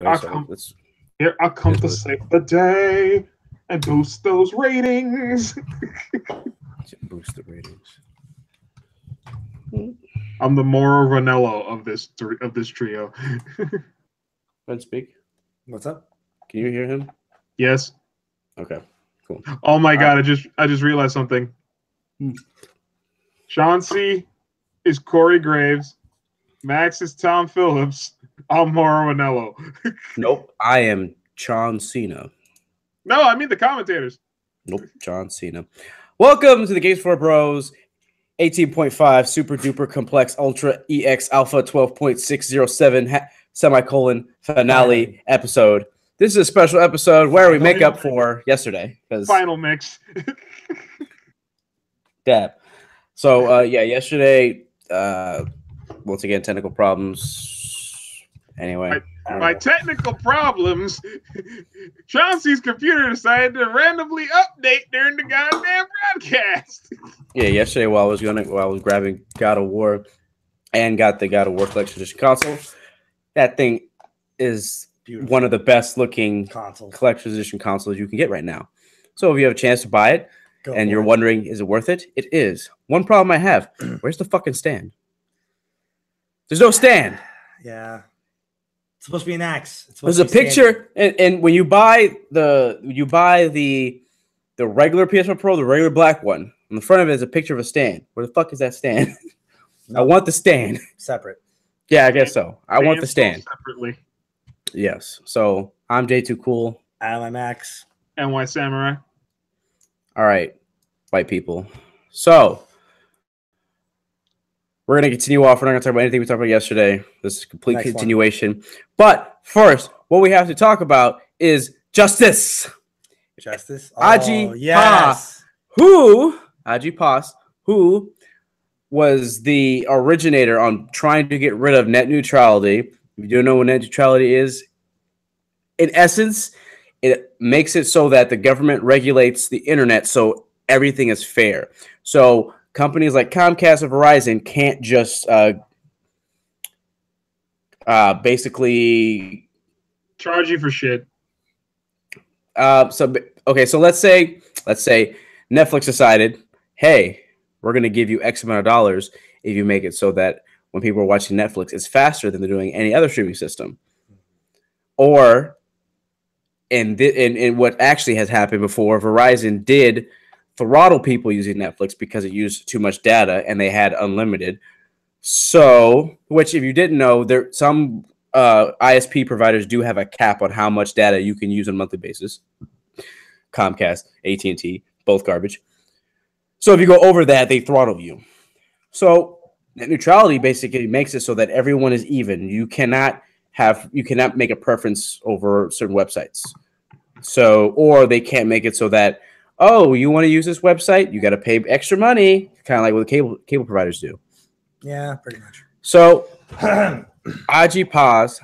I'll come to save the day and boost those ratings. Boost the ratings. I'm the Moro Ranello of this trio. Let's speak. What's up? Can you hear him? Yes. Okay. Cool. Oh my god! I just realized something. Chauncey is Corey Graves. Max is Tom Phillips. I'm Moro Ranello. Nope. I am John Cena. No, I mean the commentators. Nope. John Cena. Welcome to the GamesB4Bros 18.5 Super Duper Complex Ultra EX Alpha 12.607 semicolon finale episode. This is a special episode where we make up for yesterday. Final mix. Dab. So, yesterday, once again, technical problems. Anyway. By technical problems, Chauncey's computer decided to randomly update during the goddamn broadcast. Yeah, yesterday while I was grabbing God of War and got the God of War Collection Edition console, that thing is beautiful. One of the best looking collector's edition consoles you can get right now. So if you have a chance to buy it and you're wondering, is it worth it? It is. One problem I have, where's the fucking stand? There's no stand. Yeah. It's supposed to be an axe. There's a picture, and when you buy the regular PS4 Pro, the regular black one, on the front of it is a picture of a stand. Where the fuck is that stand? I want the stand. Separate. Yeah, I guess so. I want the stand. Separately. Yes. So I'm J2Cool. I'm Max. NY Samurai. All right, white people. So we're going to continue off. We're not going to talk about anything we talked about yesterday. This is a complete continuation. But first, what we have to talk about is justice. Justice? Aji yes. Aji Pas, who was the originator on trying to get rid of net neutrality. If you don't know what net neutrality is, in essence, it makes it so that the government regulates the internet so everything is fair. So companies like Comcast and Verizon can't just basically charge you for shit. So let's say Netflix decided, hey, we're going to give you X amount of dollars if you make it so that when people are watching Netflix, it's faster than they're doing any other streaming system. Or, and what actually has happened before, Verizon did throttle people using Netflix because it used too much data and they had unlimited. So, which if you didn't know, some ISP providers do have a cap on how much data you can use on a monthly basis. Comcast, AT&T, both garbage. So if you go over that, they throttle you. So net neutrality basically makes it so that everyone is even. You cannot make a preference over certain websites. So, or they can't make it so that, oh, you want to use this website? You got to pay extra money, kind of like what the cable providers do. Yeah, pretty much. So, Aji Pas,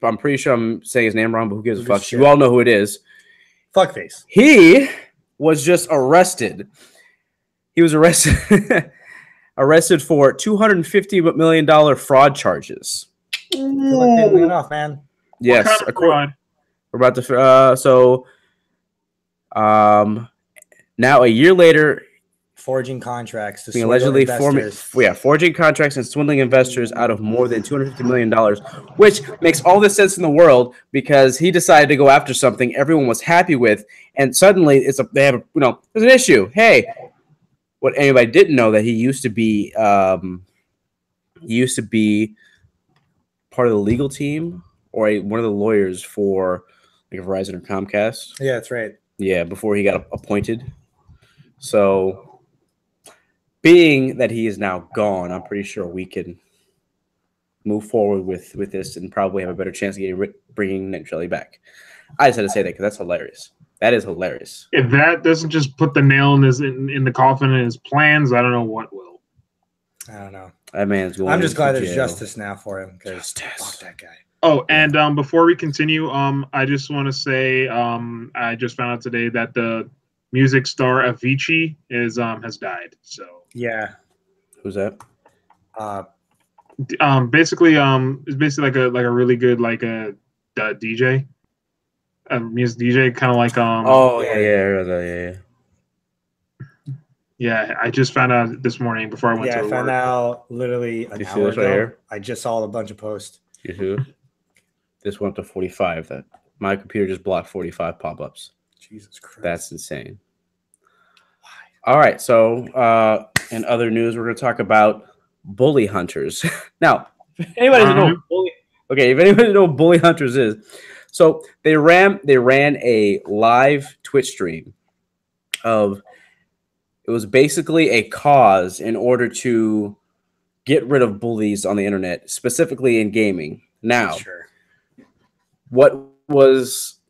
I'm pretty sure I'm saying his name wrong, but who gives a fuck? You all know who it is. Fuckface. He was just arrested. He was arrested for $250 million fraud charges. Feel like they went off, man. Yes, what kind of fraud? We're about to. Now a year later, forging contracts to allegedly forging contracts and swindling investors out of more than $250 million, which makes all the sense in the world because he decided to go after something everyone was happy with, and suddenly there's an issue. Hey, what anybody didn't know that he used to be part of the legal team or one of the lawyers for like Verizon or Comcast. Yeah, that's right. Yeah, before he got appointed. So, being that he is now gone, I'm pretty sure we can move forward with this and probably have a better chance of bringing net neutrality back. I just had to say that because that's hilarious. That is hilarious. If that doesn't just put the nail in the coffin in his plans, I don't know what will. I don't know. That man's going. I'm just glad there's justice now for him. Fuck that guy. Oh, and before we continue, I just want to say I just found out today that the music star Avicii has died. So yeah, who's that? Basically, it's basically like a really good DJ, a music DJ, kind of like Oh yeah. Yeah, I just found out this morning before I went to I found work. out literally an hour this ago. right here? I just saw a bunch of posts. You see this? This went up to 45. That my computer just blocked 45 pop-ups. Jesus Christ. That's insane. All right, so in other news, we're going to talk about bully hunters. Now, if anybody doesn't know bully, if anybody knows what bully hunters is, so they ran a live Twitch stream of, it was basically a cause in order to get rid of bullies on the internet, specifically in gaming. Now, what was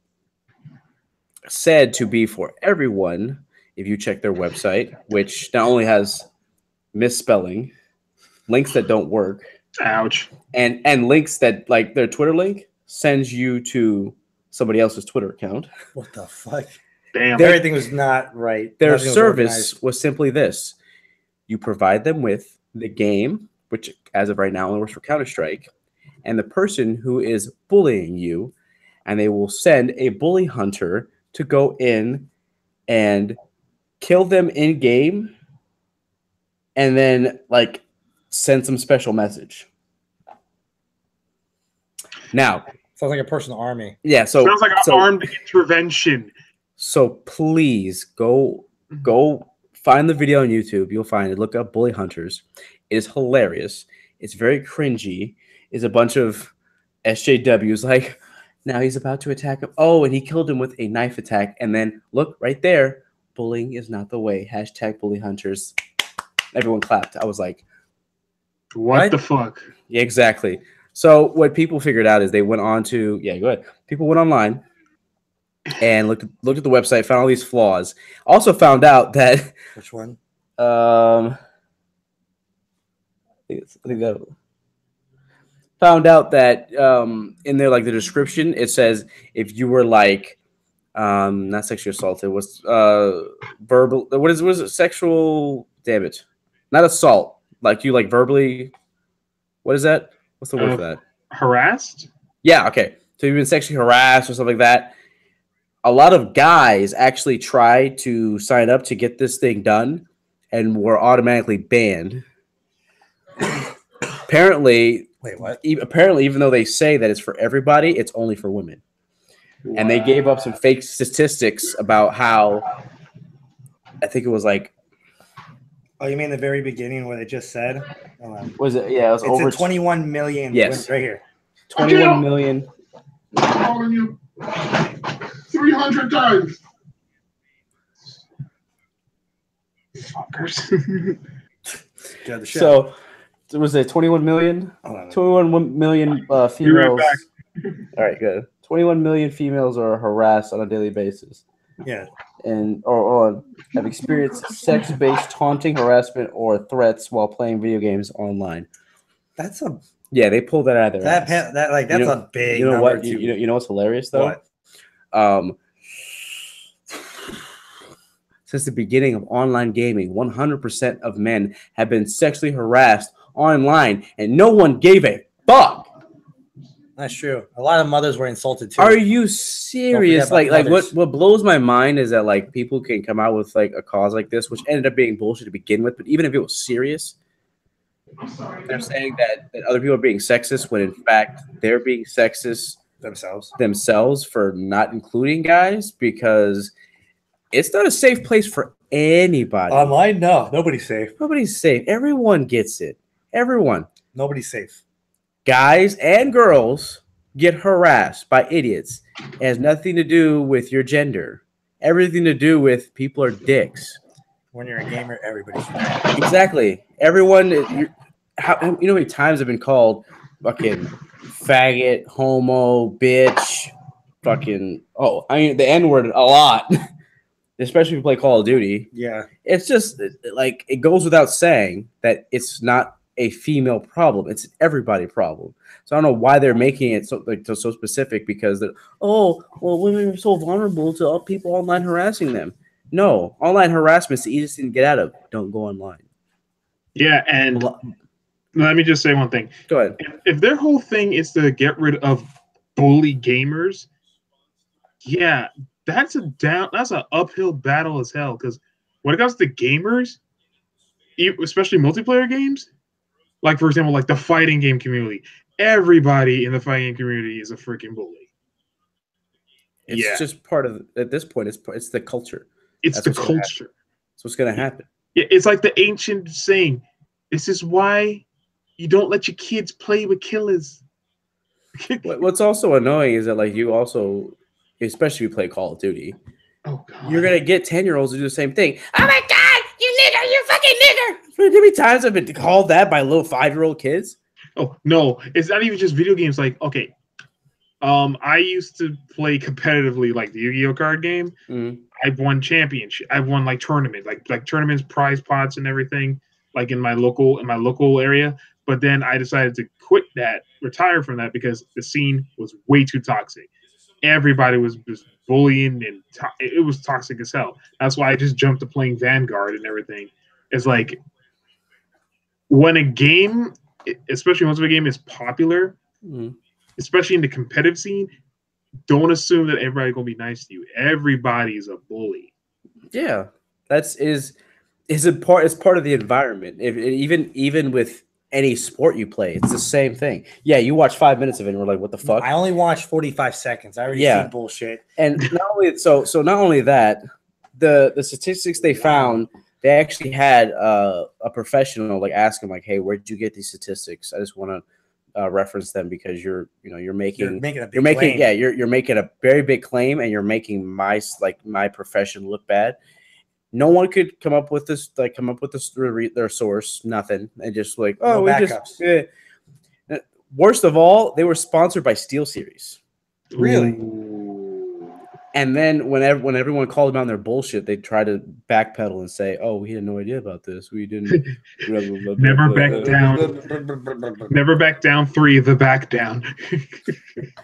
said to be for everyone, if you check their website, which not only has misspelling, links that don't work, ouch, and links that, like their Twitter link sends you to somebody else's Twitter account. What the fuck? Damn, everything was not right. Their service was simply this: you provide them with the game, which as of right now only works for Counter-Strike, and the person who is bullying you, and they will send a bully hunter to go in and kill them in game, and then like send some special message. Now, sounds like a personal army. Yeah, so sounds like an armed intervention. So please go find the video on YouTube. You'll find it. Look up bully hunters. It is hilarious. It's very cringy. It's a bunch of SJWs like, now he's about to attack him. Oh, and he killed him with a knife attack. And then look right there. Bullying is not the way. # bully hunters. Everyone clapped. I was like, what the fuck? Yeah, exactly. So what people figured out is they went on to, go ahead. People went online and looked at the website, found all these flaws. Also found out that which one? I think that found out that in there, like the description, it says if you were like not sexually assaulted, was verbal. What is it? Sexual? Damn it, not assault. Like you like verbally. What is that? What's the word for that? Harassed? Yeah. Okay. So you've been sexually harassed or something like that. A lot of guys actually tried to sign up to get this thing done and were automatically banned. Apparently, wait, what? Apparently, even though they say that it's for everybody, it's only for women. Wow. And they gave up some fake statistics about how, I think it was like. Oh, you mean the very begining where they just said? Was it? Yeah, it was over 21 million. Yes, right here. 21 million. I'm calling you 300 times. Fuckers. So, was it 21 million? 21 million females. Right All right, good. 21 million females are harassed on a daily basis. Yeah. And or have experienced sex-based taunting, harassment, or threats while playing video games online. That's a they pulled that out of their ass. That's a big. You know what? You know what's hilarious though? What? Since the beginning of online gaming, 100% of men have been sexually harassed online, and no one gave a fuck. That's true. A lot of mothers were insulted too. Are you serious? Like what blows my mind is that like people can come out with like a cause like this, which ended up being bullshit to begin with. But even if it was serious, they're saying that other people are being sexist when in fact they're being sexist themselves for not including guys, because it's not a safe place for anybody. Online, no, nobody's safe. Nobody's safe. Everyone gets it. Everyone. Nobody's safe. Guys and girls get harassed by idiots. It has nothing to do with your gender. Everything to do with people are dicks. When you're a gamer, everybody's exactly. Everyone. You know how many times I've been called fucking faggot, homo, bitch, fucking. Oh, I mean the N-word a lot. Especially if you play Call of Duty. Yeah. It's just like it goes without saying that it's not a female problem. It's an everybody problem. So I don't know why they're making it so specific, because women are so vulnerable to all people online harassing them. No, online harassment is the easiest thing to get out of. Don't go online. Yeah, and let me just say one thing. Go ahead. If their whole thing is to get rid of bully gamers, yeah, that's an uphill battle as hell. Because when it comes to gamers, especially multiplayer games, like for example, like the fighting game community, everybody in the fighting game community is a freaking bully. It's just part of at this point. It's the culture. It's the culture. That's what's going to happen. Yeah, it's like the ancient saying. This is why you don't let your kids play with killers. What's also annoying is that like you also, especially if you play Call of Duty, you're gonna get 10-year-olds to do the same thing. Oh my god, you nigger, you fucking nigger! How many times I've been called that by little 5-year-old kids? Oh no, it's not even just video games. Like okay, I used to play competitively like the Yu-Gi-Oh card game. I've won championship. I've won like tournaments, like tournaments, prize pots, and everything. Like in my local area. But then I decided to quit that, retire from that because the scene was way too toxic. Everybody was just bullying and it was toxic as hell. That's why I just jumped to playing Vanguard and everything. It's like when a game, especially once a game is popular, especially in the competitive scene, don't assume that everybody's gonna be nice to you. Everybody's a bully. Yeah, it's part of the environment. Even with any sport you play, it's the same thing. Yeah, you watch 5 minutes of it and we're like, what the fuck? I only watched 45 seconds. I already seen bullshit. And not only not only that, the statistics they found, they actually had a professional like ask him like, hey, where did you get these statistics? I just want to reference them because you're making a very big claim and you're making my profession look bad. No one could come up with their source, nothing, and just like, oh, we backups. Worst of all, they were sponsored by SteelSeries. Really? And then when everyone called them on their bullshit, they tried to backpedal and say, "Oh, we had no idea about this. We didn't." Never back down. Never back down. 3, the back down.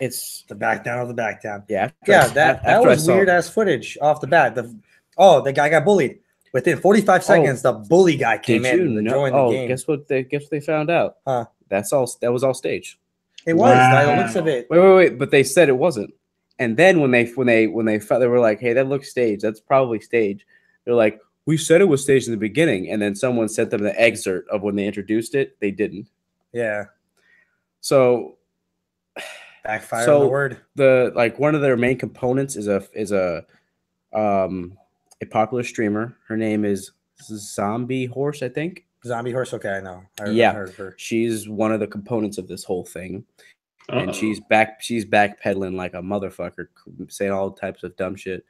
It's the back down of the back down. Yeah, that was weird ass footage off the bat. The guy got bullied. Within 45 seconds, the bully guy came in and joined the game. Guess what they found out? Huh? That was all staged. It was. By the looks of it. Wait. But they said it wasn't. And then when they felt, they were like, hey, that looks staged. That's probably staged. They're like, we said it was staged in the beginning. And then someone sent them the excerpt of when they introduced it. They didn't. Yeah. So backfire on the word. One of their main components is a popular streamer. Her name is Zombie Horse, I think. Zombie Horse. Okay, I know. I heard of her. She's one of the components of this whole thing. And she's backpedaling like a motherfucker, saying all types of dumb shit.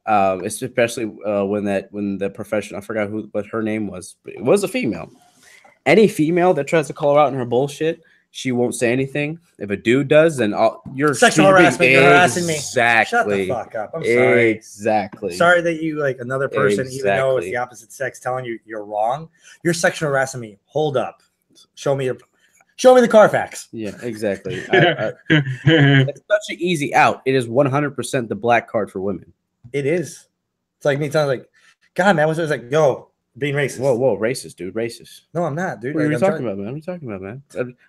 Especially when the professional, I forgot what her name was, but it was a female. Any female that tries to call her out in her bullshit, she won't say anything. If a dude does, then you're sexual harassment. You're harassing me. Exactly. Shut the fuck up. I'm sorry. Exactly. Sorry that you like another person, even though it's the opposite sex, telling you you're wrong. You're sexual harassing me. Hold up. Show me the Carfax. Yeah, exactly. It's such an easy out. It is 100% the black card for women. It is. It's like me telling like, God, man, was like, yo, being racist. Whoa, racist, dude, racist. No, I'm not, dude. What are you talking about, man? What are you talking about, man?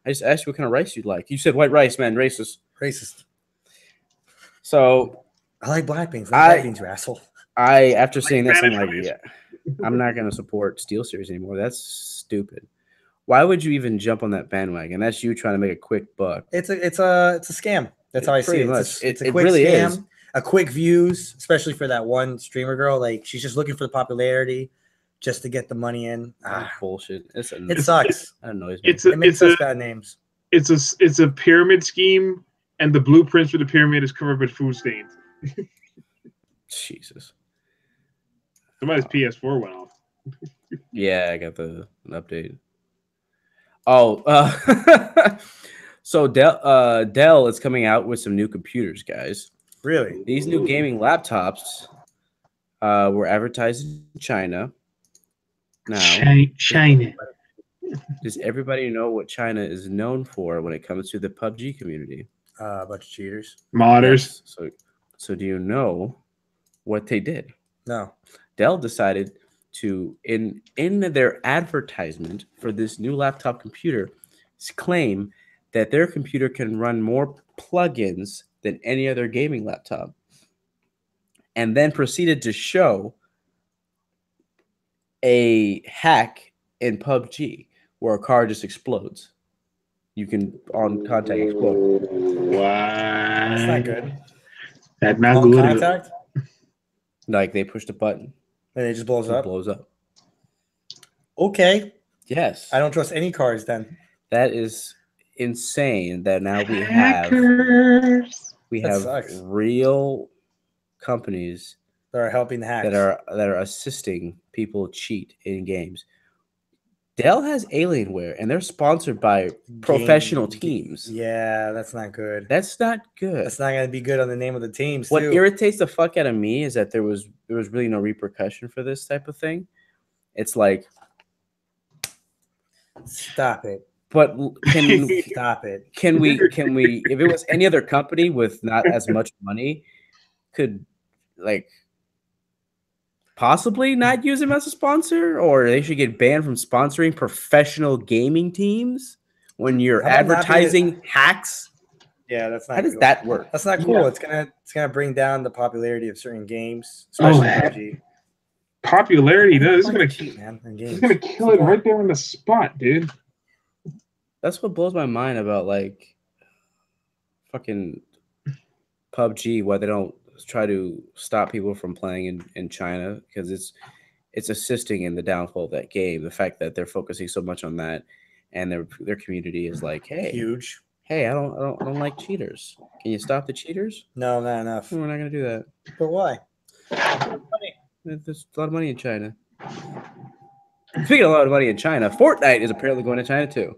I just asked you what kind of rice you like. You said white rice, man. Racist. So I like black beans. Black beans, you asshole. After seeing this, I'm like, yeah, I'm not gonna support SteelSeries anymore. That's stupid. Why would you even jump on that bandwagon? That's you trying to make a quick buck. It's a scam. That's how I see it. It's a quick really scam. Is. A quick views, especially for that one streamer girl. Like she's just looking for the popularity, just to get the money in. Bullshit. It sucks. That annoys me. It makes us bad names. It's a pyramid scheme, and the blueprints for the pyramid is covered with food stains. Jesus. Somebody's PS4 went off. Yeah, I got an update. Oh, so Dell is coming out with some new computers, guys. Really? These new gaming laptops were advertised in China. Now, China. Does everybody know what China is known for when it comes to the PUBG community? A bunch of cheaters. Modders. Yes. So do you know what they did? No. Dell decided to, in their advertisement for this new laptop computer, claim that their computer can run more plugins than any other gaming laptop, and then proceeded to show a hack in PUBG where a car just explodes. You can on contact explode. What? That's not good. That's not on good. Contact? Like they pushed a button And it just blows up? Blows up. Okay. Yes. I don't trust any cars then. That is insane that now we have sucks. real companies that are helping the hacks. that are assisting people cheat in games. Dell has Alienware, and they're sponsored by professional teams. Yeah, that's not good. That's not good. That's not going to be good on the name of the teams. What irritates the fuck out of me is that there was really no repercussion for this type of thing. It's like, stop it. But stop it. Can we? If it was any other company with not as much money, could like possibly not use him as a sponsor, or they should get banned from sponsoring professional gaming teams when you're advertising hacks. Yeah, that's not. How does that work? That's not cool. Yeah. It's gonna bring down the popularity of certain games, especially PUBG. Popularity, though, this is gonna cheat, man. It's gonna kill it right there on the spot, dude. That's what blows my mind about like fucking PUBG. Why they don't try to stop people from playing in China, because it's assisting in the downfall of that game. The fact that they're focusing so much on that, and their community is like, hey, huge. Hey, I don't like cheaters. Can you stop the cheaters? No, not enough. We're not gonna do that. But why? There's a lot of money in China. Speaking of a lot of money in China, Fortnite is apparently going to China too,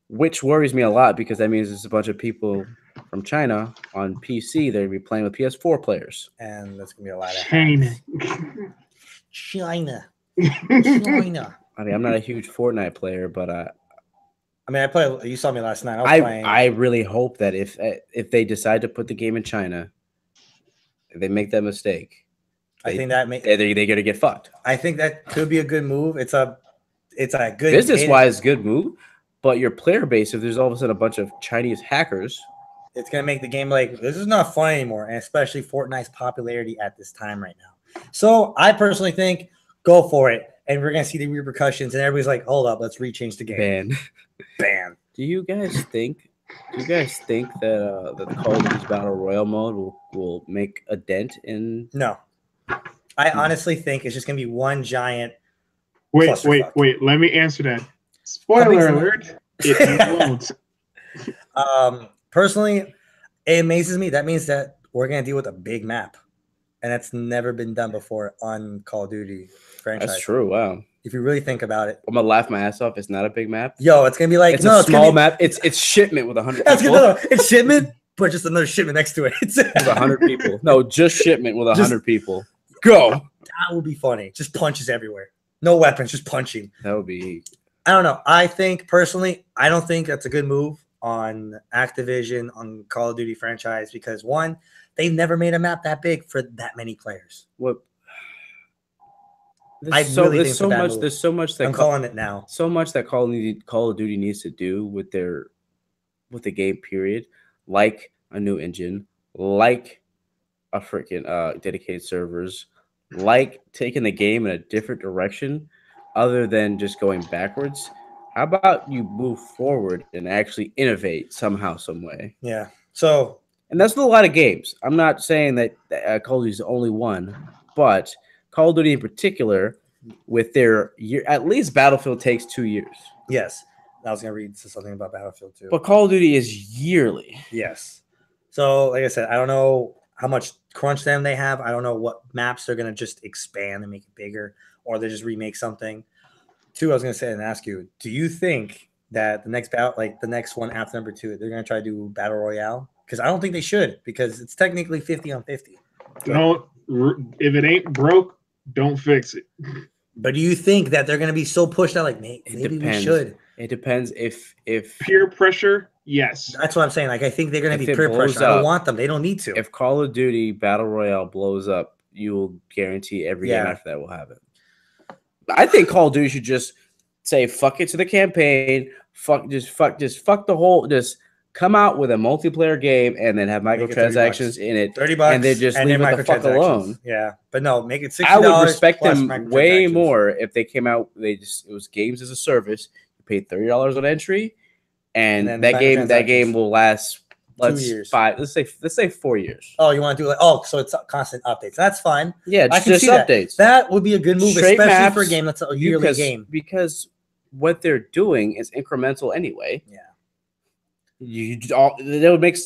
which worries me a lot because that means there's a bunch of people from China on PC. They're going to be playing with PS4 players. And that's going to be a lot of China. China. I mean, I'm not a huge Fortnite player, but I mean, I play. You saw me last night. I was playing. I really hope that if they decide to put the game in China, if they make that mistake, I think that they're going to get fucked. I think that could be a good move. It's a good business-wise good move, but your player base, if there's all of a sudden a bunch of Chinese hackers, it's going to make the game like, this is not fun anymore, and especially Fortnite's popularity at this time right now. So I personally think go for it, and we're going to see the repercussions, and everybody's like, hold up, let's rechange the game. Ban. Do you guys think that the Call of Duty's Battle Royale mode will make a dent in? No. I honestly think it's just going to be one giant. Wait. Let me answer that. Spoiler alert. It won't. Personally, it amazes me. That means that we're going to deal with a big map. And that's never been done before on Call of Duty franchise. That's true. Wow. If you really think about it. I'm going to laugh my ass off. It's not a big map. Yo, it's going to be like. It's a small map. It's Shipment with 100 people. No, it's Shipment, but just another Shipment next to it. It's with 100 people. No, just Shipment with 100 people. Go. That would be funny. Just punches everywhere. No weapons, just punching. That would be. I don't know. I think personally, I don't think that's a good move on Activision, on Call of Duty franchise, because one, they've never made a map that big for that many players. What? There's so much that I'm calling it now. So much that Call of Duty needs to do with the game period, like a new engine, like a freaking dedicated servers, like taking the game in a different direction other than just going backwards. How about you move forward and actually innovate somehow, some way? Yeah. So, and that's with a lot of games. I'm not saying that Call of Duty is the only one, but Call of Duty in particular, with their year, at least Battlefield takes 2 years. Yes. I was going to read something about Battlefield too. But Call of Duty is yearly. Yes. So, like I said, I don't know how much crunch time they have. I don't know what maps they're going to just expand and make it bigger, or they just remake something. Two, I was going to say and ask you, do you think that the next the next one after number 2, they're going to try to do Battle Royale? Because I don't think they should, because it's technically 50-on-50. No, if it ain't broke, don't fix it. But do you think that they're going to be so pushed out like, maybe we should? It depends if peer pressure. Yes, that's what I'm saying. Like, I think they're going to be peer pressure. I don't want them. They don't need to. If Call of Duty Battle Royale blows up, you will guarantee every game after that will have it. I think Call of Duty should just say fuck it to the campaign, fuck the whole. Just come out with a multiplayer game and then have microtransactions in it. $30, and they just leave it the fuck alone. Yeah, but no, make it $60. I would respect them way more if they came out. It was games as a service. You paid $30 on entry, and that game will last. 2 years. Let's say 4 years. Oh, you want to do so it's constant updates. That's fine. Yeah, I can just see updates. That would be a good move, Straight especially maps, for a game that's a yearly game. Because what they're doing is incremental anyway. Yeah. That would make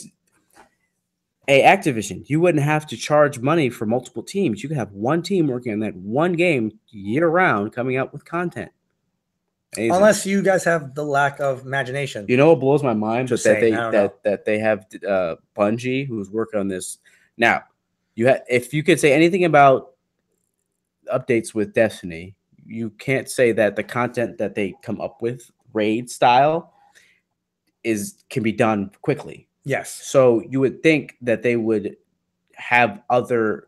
Activision. You wouldn't have to charge money for multiple teams. You could have one team working on that one game year round, coming out with content. Amazing. Unless you guys have the lack of imagination. You know what blows my mind? Just that saying, they have Bungie who's working on this. Now, if you could say anything about updates with Destiny, you can't say that the content that they come up with, raid style, can be done quickly. Yes. So you would think that they would have other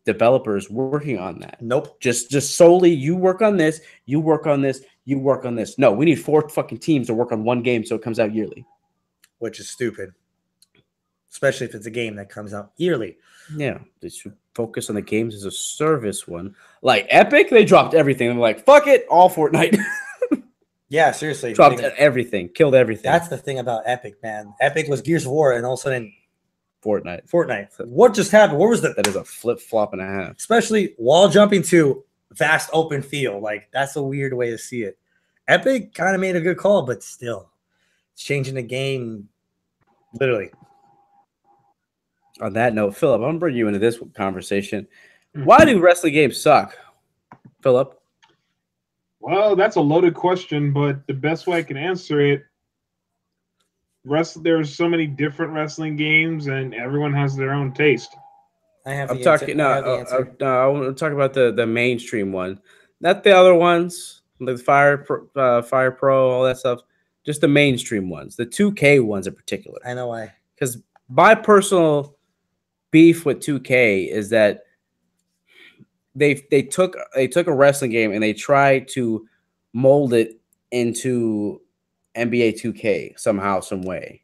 developers working on that. Nope. Just solely you work on this, you work on this, you work on this. No, we need 4 fucking teams to work on one game so it comes out yearly. Which is stupid. Especially if it's a game that comes out yearly. Yeah. They should focus on the games as a service one. Like Epic, they dropped everything. They're like, fuck it, all Fortnite. Yeah, seriously. Dropped everything, killed everything. That's the thing about Epic, man. Epic was Gears of War, and all of a sudden Fortnite. What just happened? What was that is a flip-flop and a half. Especially wall jumping to vast open field. Like, that's a weird way to see it. Epic kind of made a good call, but still, it's changing the game literally. On that note, Philip, I'm going to bring you into this conversation. Why do wrestling games suck? Philip? Well, that's a loaded question, but the best way I can answer it, there's so many different wrestling games, and everyone has their own taste. I want to talk about the mainstream one, not the other ones, like Fire Pro, all that stuff. Just the mainstream ones, the 2K ones in particular. I know why. Because my personal beef with 2K is that they took a wrestling game and they tried to mold it into NBA 2K somehow, some way.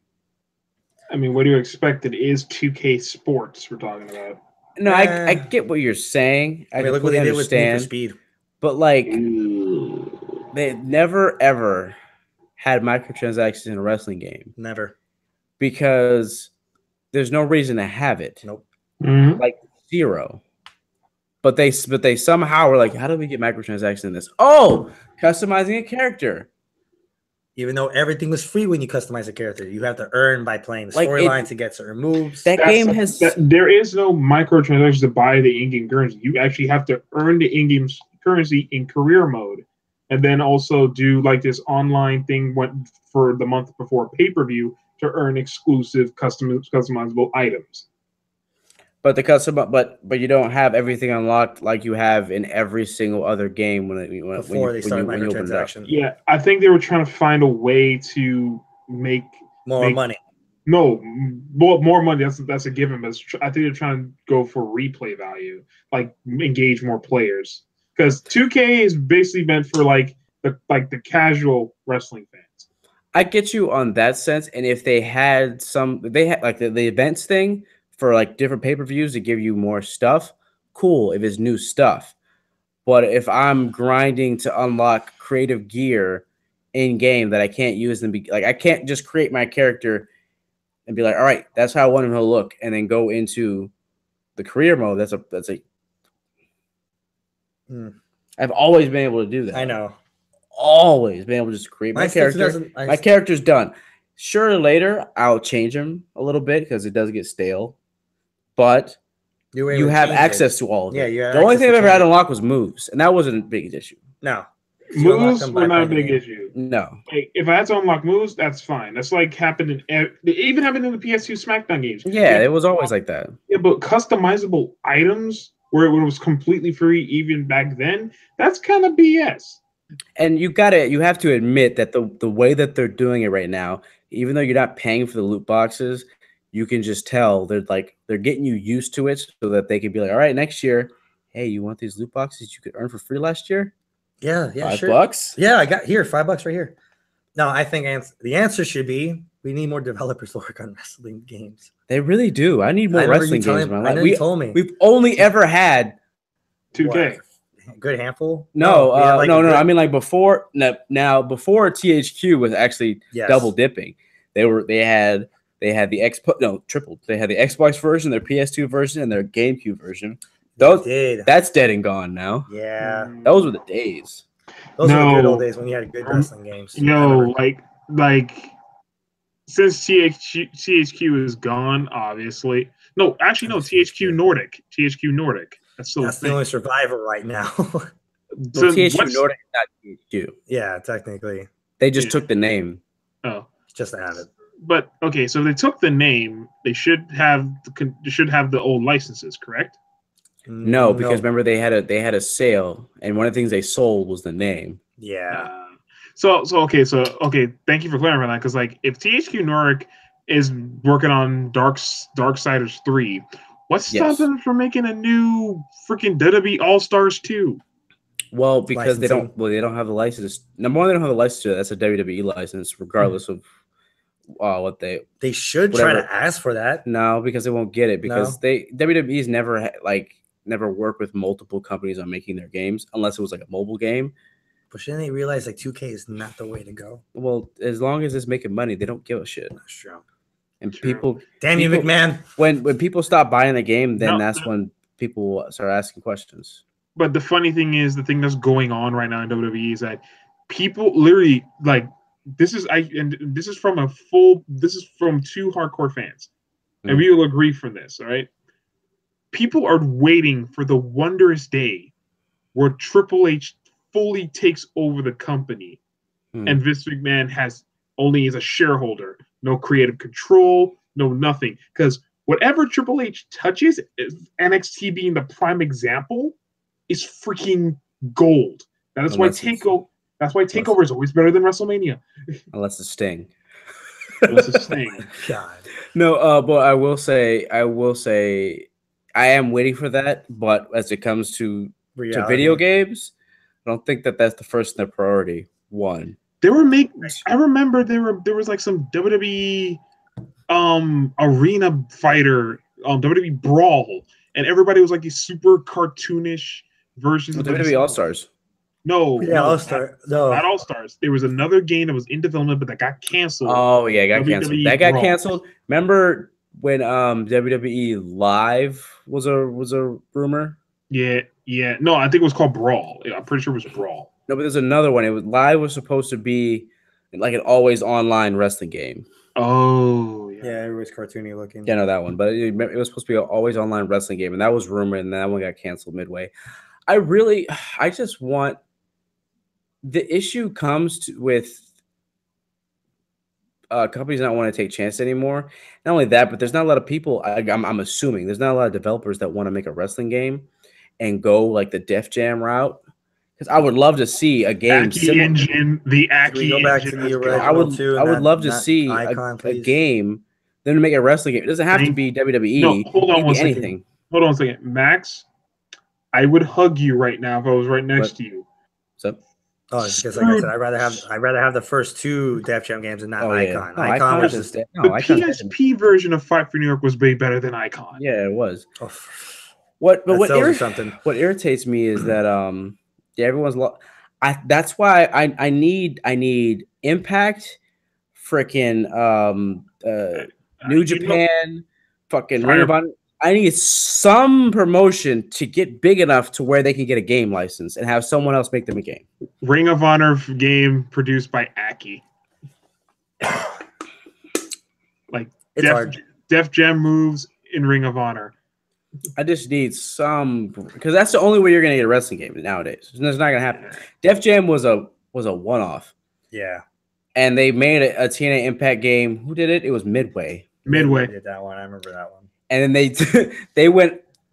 I mean, what do you expect? It is 2K Sports we're talking about. No, I get what you're saying. I mean, look what they did with Need for Speed. But like, they never ever had microtransactions in a wrestling game. Never. Because there's no reason to have it. Nope. Mm-hmm. Like zero. But they somehow were like, how do we get microtransactions in this? Oh, customizing a character. Even though everything was free when you customize a character, you have to earn by playing the storyline to get certain moves. There is no microtransactions to buy the in-game currency. You actually have to earn the in-game currency in career mode, and then also do like this online thing for the month before pay-per-view to earn exclusive customizable items. But but you don't have everything unlocked like you have in every single other game when they start microtransactions. Yeah, I think they were trying to find a way to make money. No, more money. That's a given. But I think they're trying to go for replay value, like engage more players. Because 2K is basically meant for like the casual wrestling fans. I get you on that sense. And if they had like the events thing for like different pay-per-views to give you more stuff, cool if it's new stuff. But if I'm grinding to unlock creative gear in game that I can't use and I can't just create my character and be like, all right, that's how I want him to look, and then go into the career mode. I've always been able to do that. I know. Always been able to just create my character. My character's done. Sure, later I'll change him a little bit because it does get stale. But you have access to all of it. Yeah, the only thing I've ever had to unlock was moves, and that wasn't a big issue. No. Moves were not a big issue. No. Like, if I had to unlock moves, that's fine. That's like happened it even happened in the PS2 SmackDown games. Yeah, it was always like that. Yeah, but customizable items where it was completely free even back then, that's kind of BS. And you have to admit that the way that they're doing it right now, even though you're not paying for the loot boxes, you can just tell they're getting you used to it so that they can be like, all right, next year, hey, you want these loot boxes you could earn for free last year? Yeah, sure. $5? Yeah, I got here $5 right here. No, I think the answer should be we need more developers to work on wrestling games. They really do. I need more wrestling games in my life. You told me. We've only ever had 2K. A good handful? No. I mean, like before THQ was actually double dipping. They had the They had the Xbox version, their PS2 version, and their GameCube version. That's dead and gone now. Yeah, those were the days. Those were the good old days when you had good wrestling games. Since THQ is gone, obviously. No, actually, no. THQ Nordic. THQ Nordic. That's the only survivor right now. So THQ Nordic is not THQ. Yeah, technically. They just took the name. Oh, just to have it. But okay, so they took the name. They should have the old licenses, correct? No, because remember they had a sale, and one of the things they sold was the name. Yeah. So thank you for clarifying that, because like if THQ Nordic is working on Darksiders 3, what's stopping them from making a new freaking WWE All Stars 2? Well, because they don't have the license. Number one, they don't have the license to it. That's a WWE license, regardless of what they should try to ask for that. No, because they won't get it, because WWE's never worked with multiple companies on making their games unless it was like a mobile game. But shouldn't they realize like 2K is not the way to go? Well, as long as it's making money, they don't give a shit. That's true. And people, damn you, McMahon. When people stop buying the game, then that's when people start asking questions. But the funny thing is, the thing that's going on right now in WWE is that people literally this is from two hardcore fans, and we will agree from this. All right, people are waiting for the wondrous day where Triple H fully takes over the company, and Vince McMahon has only as a shareholder, no creative control, no nothing. Because whatever Triple H touches, NXT being the prime example, is freaking gold. That's why Takeover is always better than WrestleMania. Unless it's Sting. God. No, but I will say, I am waiting for that. But as it comes to video games, I don't think that's the first in their priority. One. I remember there was like some WWE arena fighter, WWE Brawl, and everybody was like these super cartoonish versions of WWE All Stars. No, All-Star. No, not All Stars. There was another game that was in development, but that got canceled. Oh yeah, it got canceled. That got canceled. Remember when WWE Live was a rumor? Yeah. No, I think it was called Brawl. Yeah, I'm pretty sure it was Brawl. No, but there's another one. It was Live was supposed to be like an always online wrestling game. Oh yeah, it was cartoony looking. Yeah, no, that one. But it was supposed to be an always online wrestling game, and that was rumored, and that one got canceled midway. I just want. The issue comes with companies not want to take chances anymore. Not only that, but there's not a lot of people. I'm assuming there's not a lot of developers that want to make a wrestling game and go like the Def Jam route. Because I would love to see a game. The Aki engine. I would love to see a game. Then to make a wrestling game, it doesn't have to be WWE. No, hold on one second. Hold on a second, Max. I would hug you right now if I was right next to you. So. Oh, because like I said, I'd rather have the first two Def Jam games and not Icon. No, Icon was just the PSP version of Fight for New York was way better than Icon. Yeah, it was. Oh, what irritates me is that everyone's that's why I need Impact, freaking New Japan, fucking Ring of Honor. I need some promotion to get big enough to where they can get a game license and have someone else make them a game. Ring of Honor game produced by Aki. Like Def Jam moves in Ring of Honor. I just need some, because that's the only way you're gonna get a wrestling game nowadays. It's not gonna happen. Def Jam was a one-off. Yeah, and they made a TNA Impact game. Who did it? It was Midway. Midway did that one. I remember that one. And then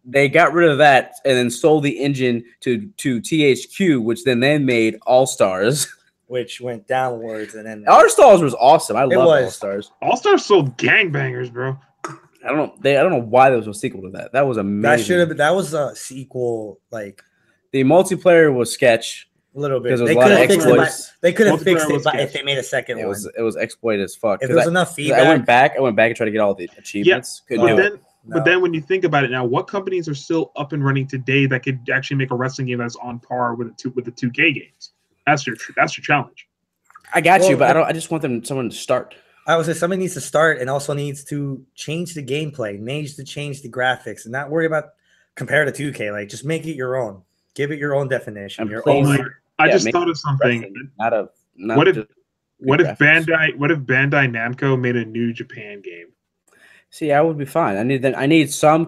they got rid of that and then sold the engine to THQ, which then made All Stars, which went downwards. And then All Stars was awesome. I love All Stars. All Stars sold gangbangers, bro. I don't know why there was no sequel to that. That was amazing. That was a sequel. Like the multiplayer was sketch. A little bit. Because They could have fixed it. They could have fixed it if they made a second one. It was exploited as fuck. If there's enough feedback, I went back and tried to get all the achievements. Yeah. But then when you think about it now, what companies are still up and running today that could actually make a wrestling game that's on par with the 2K games? That's your challenge. I got you, but I just want someone to start. I would say somebody needs to start and also needs to change the gameplay, needs to change the graphics, and not worry about compare to 2K. Like, just make it your own. Give it your own definition. I just thought of something. What if Bandai Namco made a New Japan game? See, I would be fine. I need some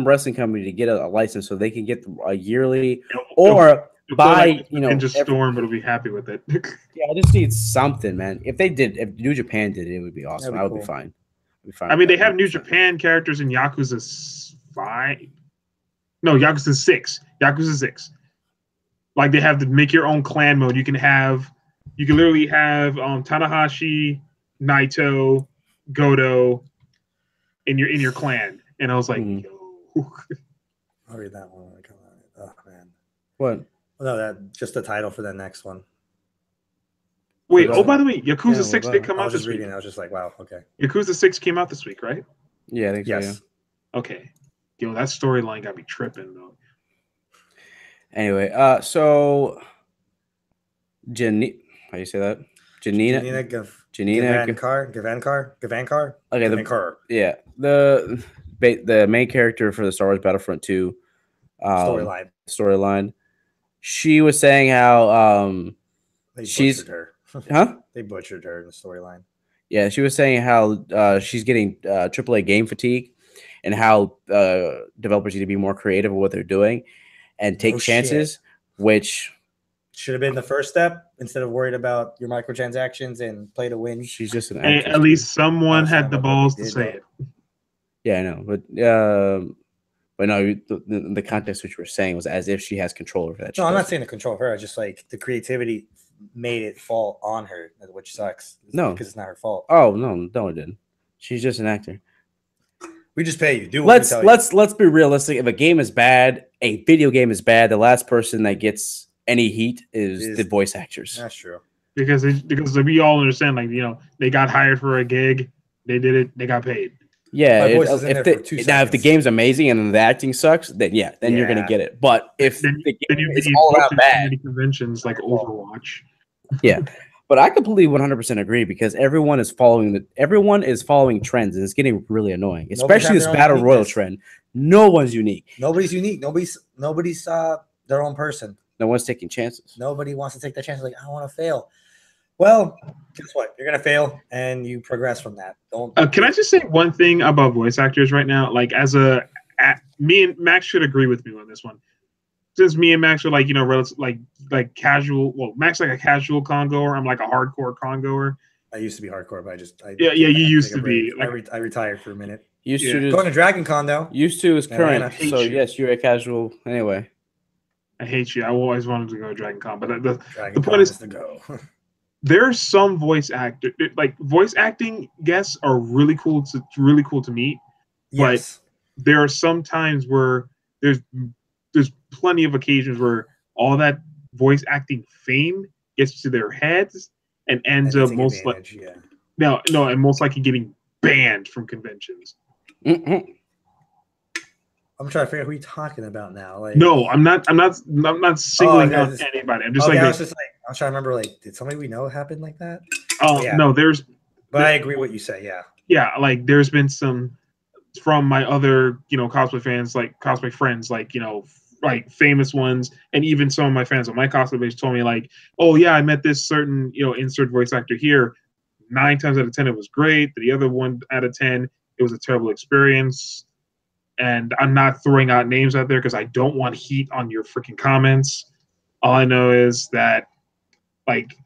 wrestling company to get a license so they can get a yearly or buy, just Storm, but it'll be happy with it. Yeah, I just need something, man. If New Japan did it, it would be awesome. I would be fine. I mean, they have New Japan characters in Yakuza 5. No, Yakuza 6. Yakuza 6. Like, they have to make your own clan mode. You can literally have Tanahashi, Naito, Goto in your clan. And I was like, yo. I'll read that one. Oh man. What? No, just the title for the next one. Wait, by the way, Yakuza 6 did come out this week. I was just like, wow, okay. Yakuza 6 came out this week, right? Yeah, I think so. Yes. Yeah. Okay. Yo, that storyline got me tripping though. Anyway, so Janina, how do you say that? Janina Gavankar. Okay, Gavankar. The main character for the Star Wars Battlefront 2 storyline. She was saying how she's her. Huh? They butchered her in the storyline. Yeah, she was saying how she's getting AAA game fatigue and how developers need to be more creative with what they're doing and take chances, which should have been the first step instead of worried about your microtransactions and play to win. She's just an actress. At least someone had the balls to say it. Yeah, I know, but no, the context which you were saying was as if she has control over that. No, I'm not saying to control her. I just like the creativity made it fall on her, which sucks. No, because it's not her fault. Oh no, it didn't. She's just an actor. We just pay you. Let's be realistic. If a game is bad, a video game is bad. The last person that gets any heat is the voice actors. That's true. Because we all understand, like, they got hired for a gig, they did it, they got paid. Yeah, if the game's amazing and the acting sucks, then you're gonna get it. But if the game is all around bad, conventions like Overwatch. Yeah, but I completely 100% agree because everyone is following trends and it's getting really annoying, especially this battle royal trend. No one's unique. Nobody's unique. Nobody's their own person. No one's taking chances. Nobody wants to take that chance. Like, I don't want to fail. Well, guess what? You're gonna fail, and you progress from that. Can I just say one thing about voice actors right now? Like, me and Max should agree with me on this one. Since me and Max are like casual. Well, Max like a casual con-goer. I'm like a hardcore con-goer. I used to be hardcore, but you used to be. Like, I retired for a minute. Used to going to Dragon Con though. Used to is current. So yes, you're a casual anyway. I hate you. I always wanted to go to Dragon Con, but the point is to go. There are some voice acting guests are really cool to meet. Yes. But there are some times where there's plenty of occasions where all that voice acting fame gets to their heads and ends up most likely getting banned from conventions. Mm-hmm. I'm trying to figure out who you're talking about now. Like, no, I'm not singling out anybody. I'm just I was trying to remember, like, did somebody we know happen like that? Oh, yeah. No, but I agree what you say. Yeah. Yeah. Like, there's been some from my other, cosplay fans, like cosplay friends, like, like famous ones. And even some of my fans on my cosplay page told me, like, oh yeah, I met this certain, insert voice actor here. 9 times out of 10, it was great. The other 1 out of 10, it was a terrible experience. And I'm not throwing out names out there because I don't want heat on your freaking comments. All I know is that, like,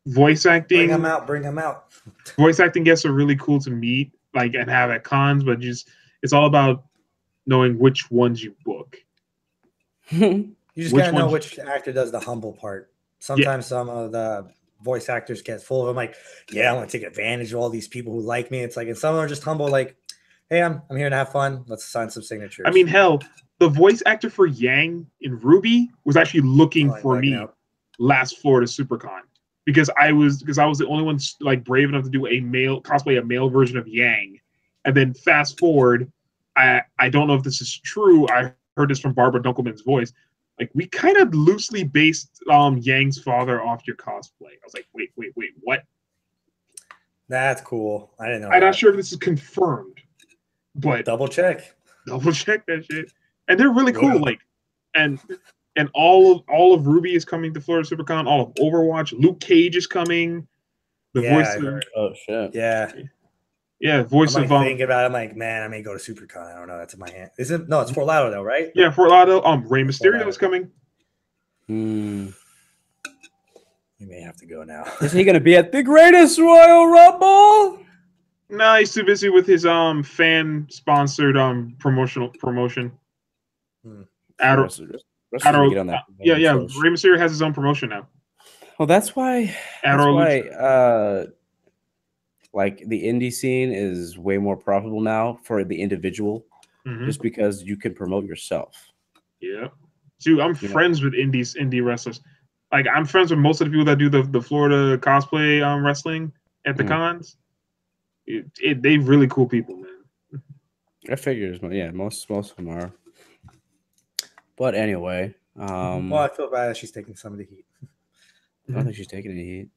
voice acting. Bring them out. Voice acting guests are really cool to meet, like, and have at cons, but it's all about knowing which ones you book. You just gotta know which actor does the humble part. Sometimes some of the voice actors get full of them, like, yeah, I want to take advantage of all these people who like me. It's like, and some of them are just humble, like, hey, I'm here to have fun. Let's sign some signatures. I mean, hell, the voice actor for Yang in Ruby was actually looking like for me last Florida SuperCon because I was the only one like brave enough to do a male version of Yang, and then fast forward, I don't know if this is true. I heard this from Barbara Dunkelman's voice. Like, we kind of loosely based Yang's father off your cosplay. I was like, wait, what? That's cool. I didn't know. I'm not sure if this is confirmed, but double check that shit. And they're really cool. Like, and all of Ruby is coming to Florida SuperCon. All of Overwatch. Luke Cage is coming. The voice of shit. Yeah, voice I'm of thinking about it. I'm like, man, I may go to SuperCon. I don't know. That's in my hand. Is it? No, it's Fort Lauderdale though, right? Yeah, Fort Lauderdale. Rey Mysterio is coming. You may have to go now. Is he going to be at the Greatest Royal Rumble? No, he's too busy with his fan sponsored promotion. Yeah, Rey Mysterio has his own promotion now. Well, that's why like the indie scene is way more profitable now for the individual, just because you can promote yourself. Yeah, dude, I'm friends with indie wrestlers. Like, I'm friends with most of the people that do the Florida cosplay wrestling at the cons. They really cool people, man. I figure, yeah, most of them are. But anyway, well, I feel bad that she's taking some of the heat. I don't think she's taking any heat.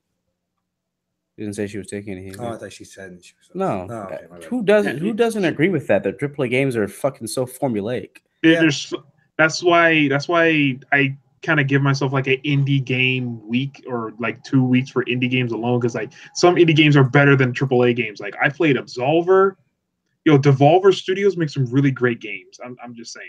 She didn't say she was taking any heat. Oh, I thought she said she was. No. Oh, okay, who doesn't agree with that? The AAA games are fucking so formulaic. That's why I kind of give myself like an indie game week or like 2 weeks for indie games alone, because like some indie games are better than AAA games. Like, I played Absolver. Devolver Studios make some really great games. I'm just saying.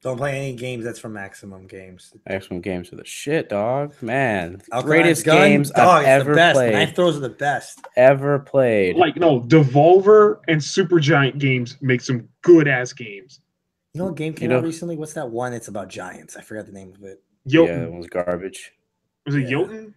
Don't play any games that's from Maximum Games. Maximum Games are the shit, dog. Man, greatest games I've ever played. Knife throws are the best ever played. Like, no, Devolver and Supergiant Games make some good ass games. You know what game came out recently? What's that one? It's about giants. I forgot the name of it. Yeah, it was garbage. Was it Jotun?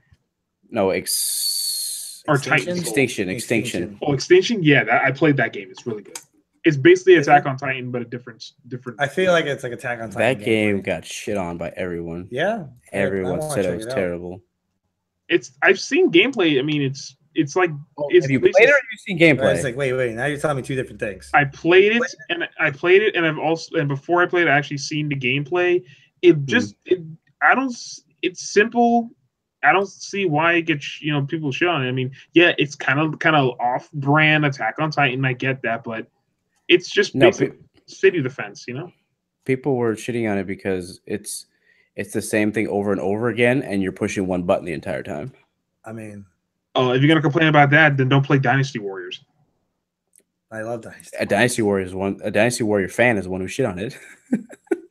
No, Extinction. Extinction. Oh, Extinction. Yeah, I played that game. It's really good. It's basically Attack on Titan, but a different. I feel like it's like Attack on Titan. That game got shit on by everyone. Yeah, everyone said it was terrible. I've seen gameplay. I mean, it's like. Have you played it or have you seen gameplay? It's like wait. Now you're telling me two different things. I played it, and I've also, and before I played, I actually seen the gameplay. It's simple. I don't see why it gets people shit on it. I mean, yeah, it's kind of off brand Attack on Titan. I get that, but it's just basic city defense. People were shitting on it because it's the same thing over and over again, and you're pushing one button the entire time. I mean, if you're gonna complain about that, then don't play Dynasty Warriors. I love Dynasty. A Dynasty Warrior fan is the one who shit on it.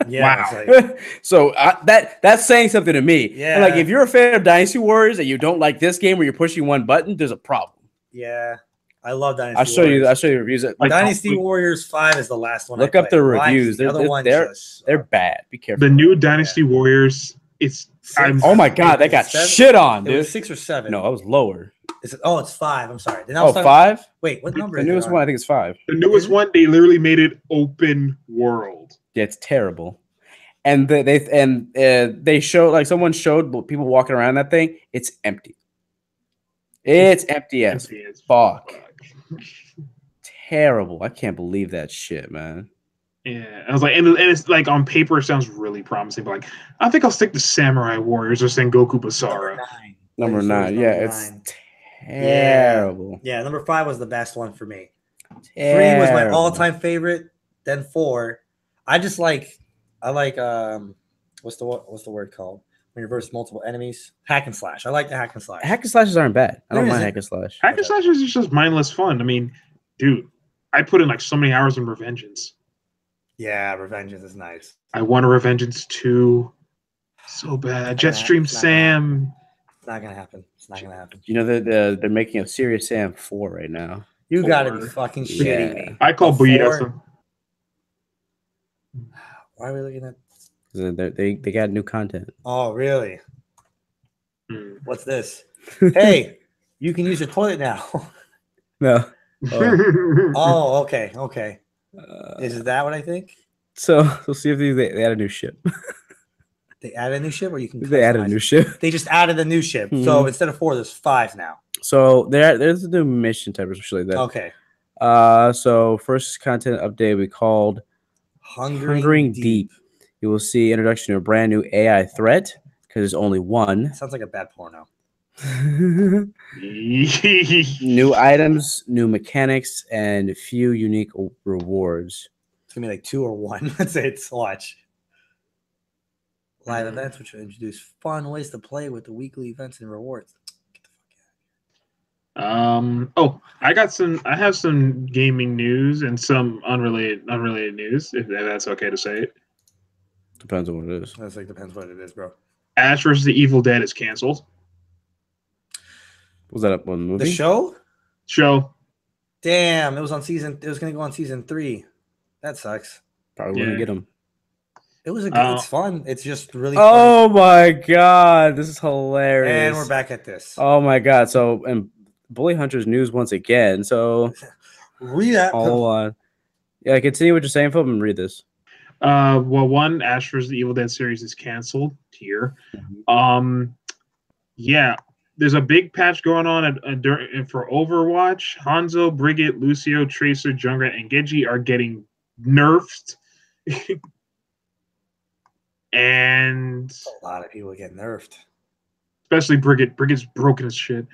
Yeah. Wow. So that's saying something to me. Yeah. And like, if you're a fan of Dynasty Warriors and you don't like this game where you're pushing one button, there's a problem. Yeah. I love Dynasty Warriors. I'll show you reviews. Like, Dynasty Warriors 5 is the last one. Look up the reviews. They're bad. Be careful. The new Dynasty Warriors. Oh my god, that got shit on, dude. It was 6 or 7. No, I was lower. It's 5. I'm sorry. 5? Wait, what number? The newest one, I think it's 5. The newest one, they literally made it open world. Yeah, it's terrible. And they showed, like, someone showed people walking around that thing. It's empty. It's empty as fuck. Terrible. I can't believe that shit, man. Yeah, I was like, and it's like on paper it sounds really promising, but like, I think I'll stick to Samurai Warriors or Sengoku Basara. Number 9. Yeah, it's terrible. Yeah, number 5 was the best one for me. 3 was my all-time favorite. Then 4, I like what's the word called when you reverse multiple enemies? Hack and slash. I like the hack and slash. Hack and slashes aren't bad. I don't mind hack and slash. Hack and slash is just mindless fun. I mean, dude, I put in like so many hours in Revengeance. Yeah, Revengeance is nice. I want a Revengeance 2 so bad. Jetstream Sam. It's not gonna happen. It's not gonna happen. You know that they're making a Serious Sam 4 right now. You gotta be fucking shitting me. I call Buyasa. Why are we looking at? They got new content. Oh, really? What's this? Hey, you can use your toilet now. No. Oh, okay. Is that what I think? So we'll see if they add a new ship. They added a new ship, or you can. They added a new ship. They just added a new ship. So instead of 4, there's 5 now. So there's a new mission type or something like that. Okay. So first content update we called Hungering Deep. You will see introduction to a brand new AI threat because there's only one. Sounds like a bad porno. New items, new mechanics, and a few unique rewards. It's gonna be like 2 or 1. Let's say it's watch. Live events, which will introduce fun ways to play with the weekly events and rewards. Get the fuck Oh, I have some gaming news and some unrelated news, if that's okay to say it. Depends on what it is. That's like depends what it is, bro. Ash vs. the Evil Dead is canceled. Was that up on the movie? The show? Show. Damn, it was gonna go on season 3. That sucks. Probably wouldn't get them. It was it's fun. It's just really Oh my god, this is hilarious. And we're back at this. Oh my god. So and Bully Hunters news once again. So read that. Hold on. Yeah, continue what you're saying, Phil, and read this. Well, one Ash vs. the Evil Dead series is canceled here. Yeah, there's a big patch going on for Overwatch. Hanzo, Brigit, Lucio, Tracer, Junkrat, and Genji are getting nerfed. And a lot of people get nerfed. Especially Brigit. Brigit's broken as shit.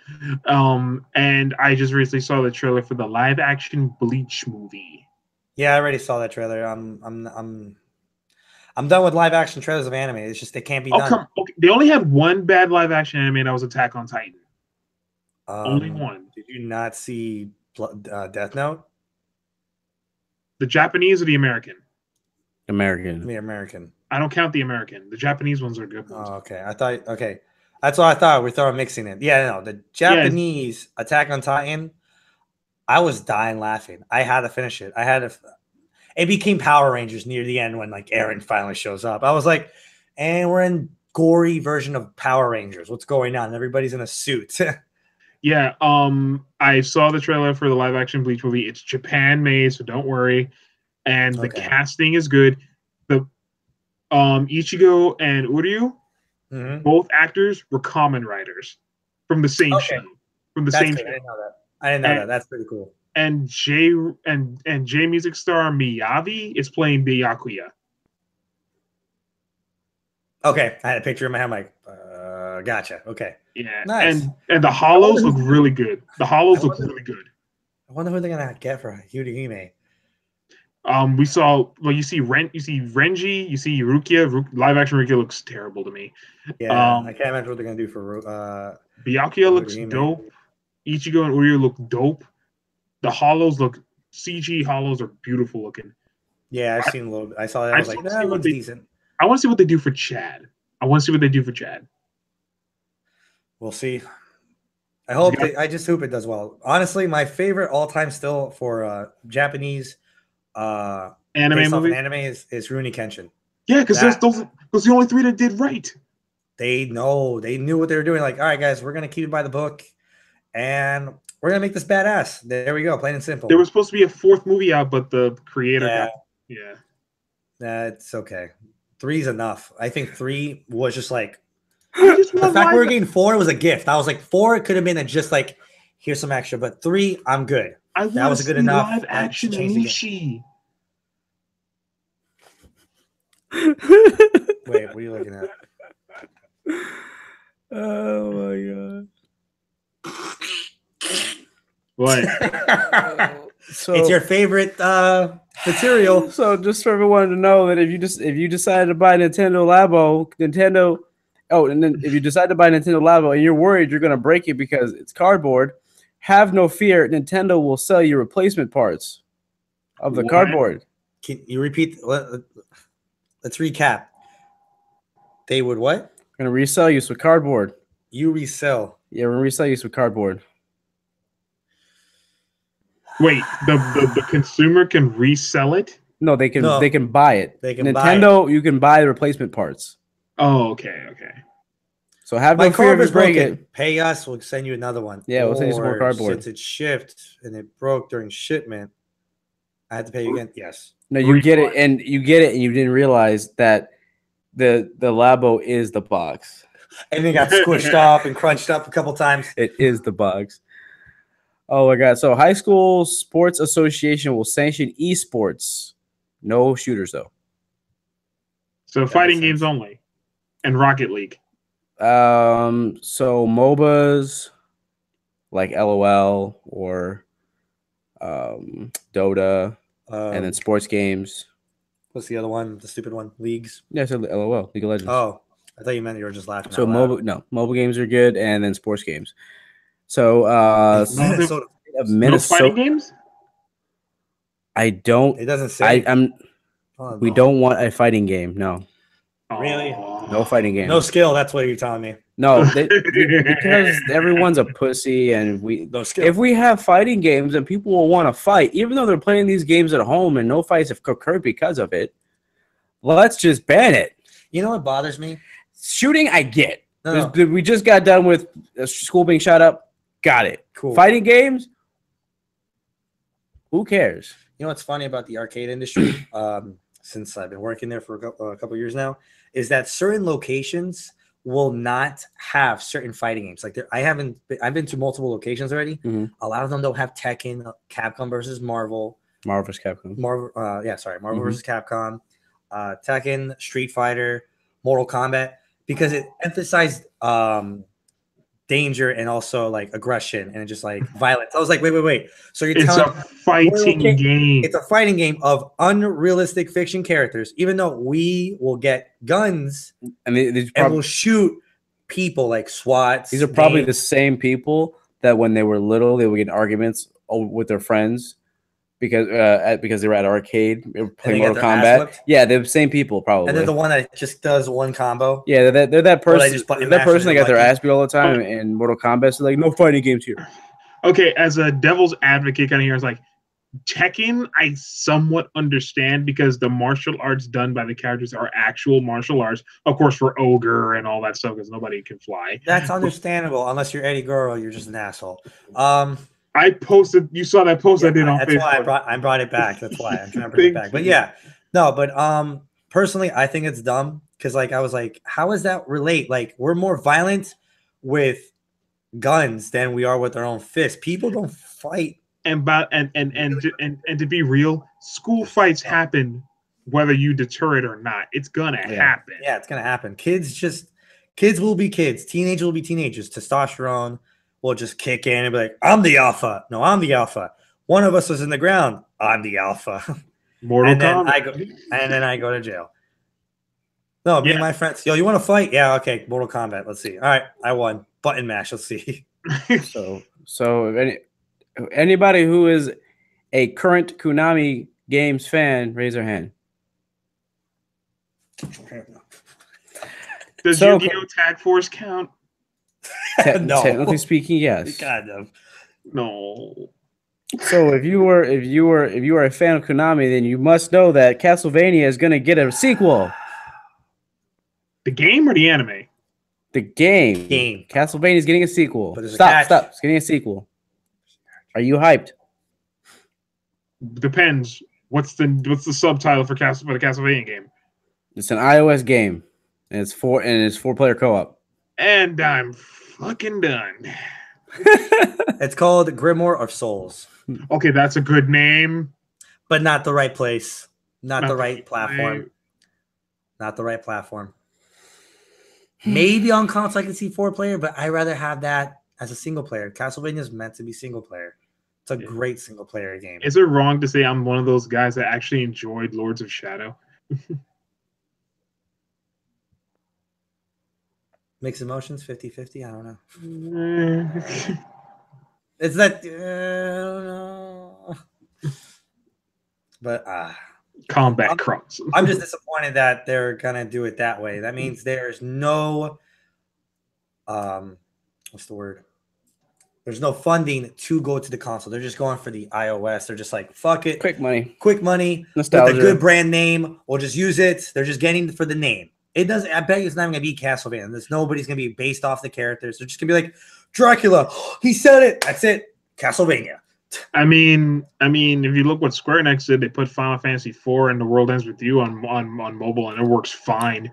And I just recently saw the trailer for the live action Bleach movie. Yeah, I already saw that trailer. I'm done with live action trailers of anime. It's just they can't be done. Okay. They only had one bad live action anime, and that was Attack on Titan. Only one. Did you not see Death Note? The Japanese or the American? American. The American. I don't count the American. The Japanese ones are good ones. Oh, okay. Okay. That's what I thought. We thought mixing it. Yeah, no. The Japanese Attack on Titan, I was dying laughing. I had to finish it. It became Power Rangers near the end when like Eren finally shows up. I was like, and we're in gory version of Power Rangers. What's going on? Everybody's in a suit. Yeah. I saw the trailer for the live action Bleach movie. It's Japan made, so don't worry. And the casting is good. The Ichigo and Uryu, both actors were Kamen Riders from the same show. From the same show. I didn't know that. That's pretty cool. And J music star Miyavi is playing Byakuya. Okay, I had a picture in my head. I'm like, gotcha. Okay. Yeah. Nice. And the hollows look really good. The hollows look really good. I wonder who they're gonna get for Hime. You see Renji, you see Rukia. Live action Rukia looks terrible to me. Yeah, I can't imagine what they're gonna do for Byakuya looks dope. Ichigo and Uryu look dope. The hollows CG hollows are beautiful looking. Yeah, I've seen a little bit. I saw that. I was like, that looks decent. I want to see what they do for Chad. We'll see. I just hope it does well. Honestly, my favorite all time still for Japanese anime movie is Rurouni Kenshin. Yeah, because those the only 3 that did right. They knew what they were doing. Like, all right, guys, we're gonna keep it by the book, and we're gonna make this badass. There we go, plain and simple. There was supposed to be a 4th movie out, but the creator That's okay. 3's enough. I think 3 was just like the fact we were getting 4 was a gift. I was like 4 could have been just like here's some extra, but 3 I'm good. That was good enough. Live action Nishi. Wait, what are you looking at? Oh my god! What? So it's your favorite material. So just for everyone to know that if you decide to buy Nintendo Labo, and then if you decide to buy Nintendo Labo and you're worried you're gonna break it because it's cardboard, have no fear. Nintendo will sell you replacement parts of the cardboard. Can you repeat? Let's recap. They would what? Gonna resell you some cardboard. You resell. Yeah, we're gonna resell you some cardboard. Wait, the consumer can resell it? No, they can buy it. They can Nintendo, buy it. You can buy the replacement parts. Oh, okay. So have no fear if you break it. Pay us, we'll send you another one. Yeah, we'll send you some more cardboard. Since it shipped and it broke during shipment, I had to pay you again. Yes. No, you get it, and you didn't realize that the Labo is the box. And then got squished up and crunched up a couple times. It is the box. Oh my god! So high school sports association will sanction esports. No shooters though. So fighting games only, and Rocket League. So MOBAs like LOL or Dota, and then sports games. What's the other one? The stupid one? Leagues? Yeah, so LOL, League of Legends. Oh, I thought you meant you were just laughing. So mobile games are good, and then sports games. So Minnesota. No fighting games? I don't. It doesn't say. We don't want a fighting game. No. Really? No fighting game. No skill. That's what you're telling me. No, because everyone's a pussy, and if we have fighting games, and people will want to fight, even though they're playing these games at home, and no fights have occurred because of it. Let's just ban it. You know what bothers me? Shooting, I get. No. We just got done with a school being shot up. Got it. Cool. Fighting games. Who cares? You know what's funny about the arcade industry? Since I've been working there for a couple of years now, is that certain locations will not have certain fighting games. Like I've been to multiple locations already. Mm-hmm. A lot of them don't have Tekken, Capcom versus Marvel. Marvel versus Capcom. Marvel versus Capcom, Tekken, Street Fighter, Mortal Kombat, because it emphasized danger and also like aggression and just like violence. I was like, wait. So you're telling a fighting game. It's a fighting game of unrealistic fiction characters, even though we will get guns and we'll shoot people like SWATs. These are probably the same people that when they were little, they would get in arguments with their friends because they were at arcade playing Mortal Kombat. Yeah, they're the same people probably. And they're the one that just does one combo. Yeah, they're that person. That person that got their ass beat all the time in Mortal Kombat. So like, no fighting games here. Okay, as a devil's advocate kind of here, it's like Tekken, I somewhat understand because the martial arts done by the characters are actual martial arts. Of course, for Ogre and all that stuff, because nobody can fly. That's understandable, unless you're Eddie Guerrero, you're just an asshole. I posted. You saw that post I did on Facebook. That's why I brought it back. That's why I'm trying to bring it back. But yeah, no. But personally, I think it's dumb because like I was like, how does that relate? Like we're more violent with guns than we are with our own fists. People don't fight. And to be real, school fights happen whether you deter it or not. It's gonna happen. Yeah, it's gonna happen. Kids will be kids. Teenagers will be teenagers. Testosterone will just kick in and be like, I'm the alpha. No, I'm the alpha. One of us is in the ground. I'm the alpha. And then I go to jail. No, me and my friends. Yo, you want to fight? Yeah, okay. Mortal Kombat. Let's see. All right, I won. Button mash. Let's see. So if anybody who is a current Konami Games fan, raise their hand. Does Yu-Gi-Oh! Tag Force count? No. Technically speaking, yes. Kind of. No. So if you are a fan of Konami, then you must know that Castlevania is going to get a sequel. The game or the anime? The game. Castlevania is getting a sequel. Stop. It's getting a sequel. Are you hyped? Depends. What's the subtitle for the Castlevania game? It's an iOS game, and it's 4-player co-op. And I'm fucking done. It's called Grimoire of Souls. Okay, that's a good name, but not the right place, not the right platform, not the right platform. Maybe on console I can see 4-player, but I'd rather have that as a single player. Castlevania is meant to be single player. It's a great single player game. Is it wrong to say I'm one of those guys that actually enjoyed Lords of Shadow? Mixed emotions, 50-50. I don't know. It's that. I don't know. But combat cross. I'm just disappointed that they're gonna do it that way. That means there's no what's the word? There's no funding to go to the console. They're just going for the iOS. They're just like, fuck it. Quick money. Nostalgia. With a good brand name. We'll just use it. They're just getting for the name. It doesn't. I bet it's not even gonna be Castlevania. Nobody's gonna be based off the characters. They're just gonna be like Dracula. He said it. That's it. Castlevania. I mean, if you look what Square Enix did, they put Final Fantasy IV and The World Ends with You on mobile, and it works fine.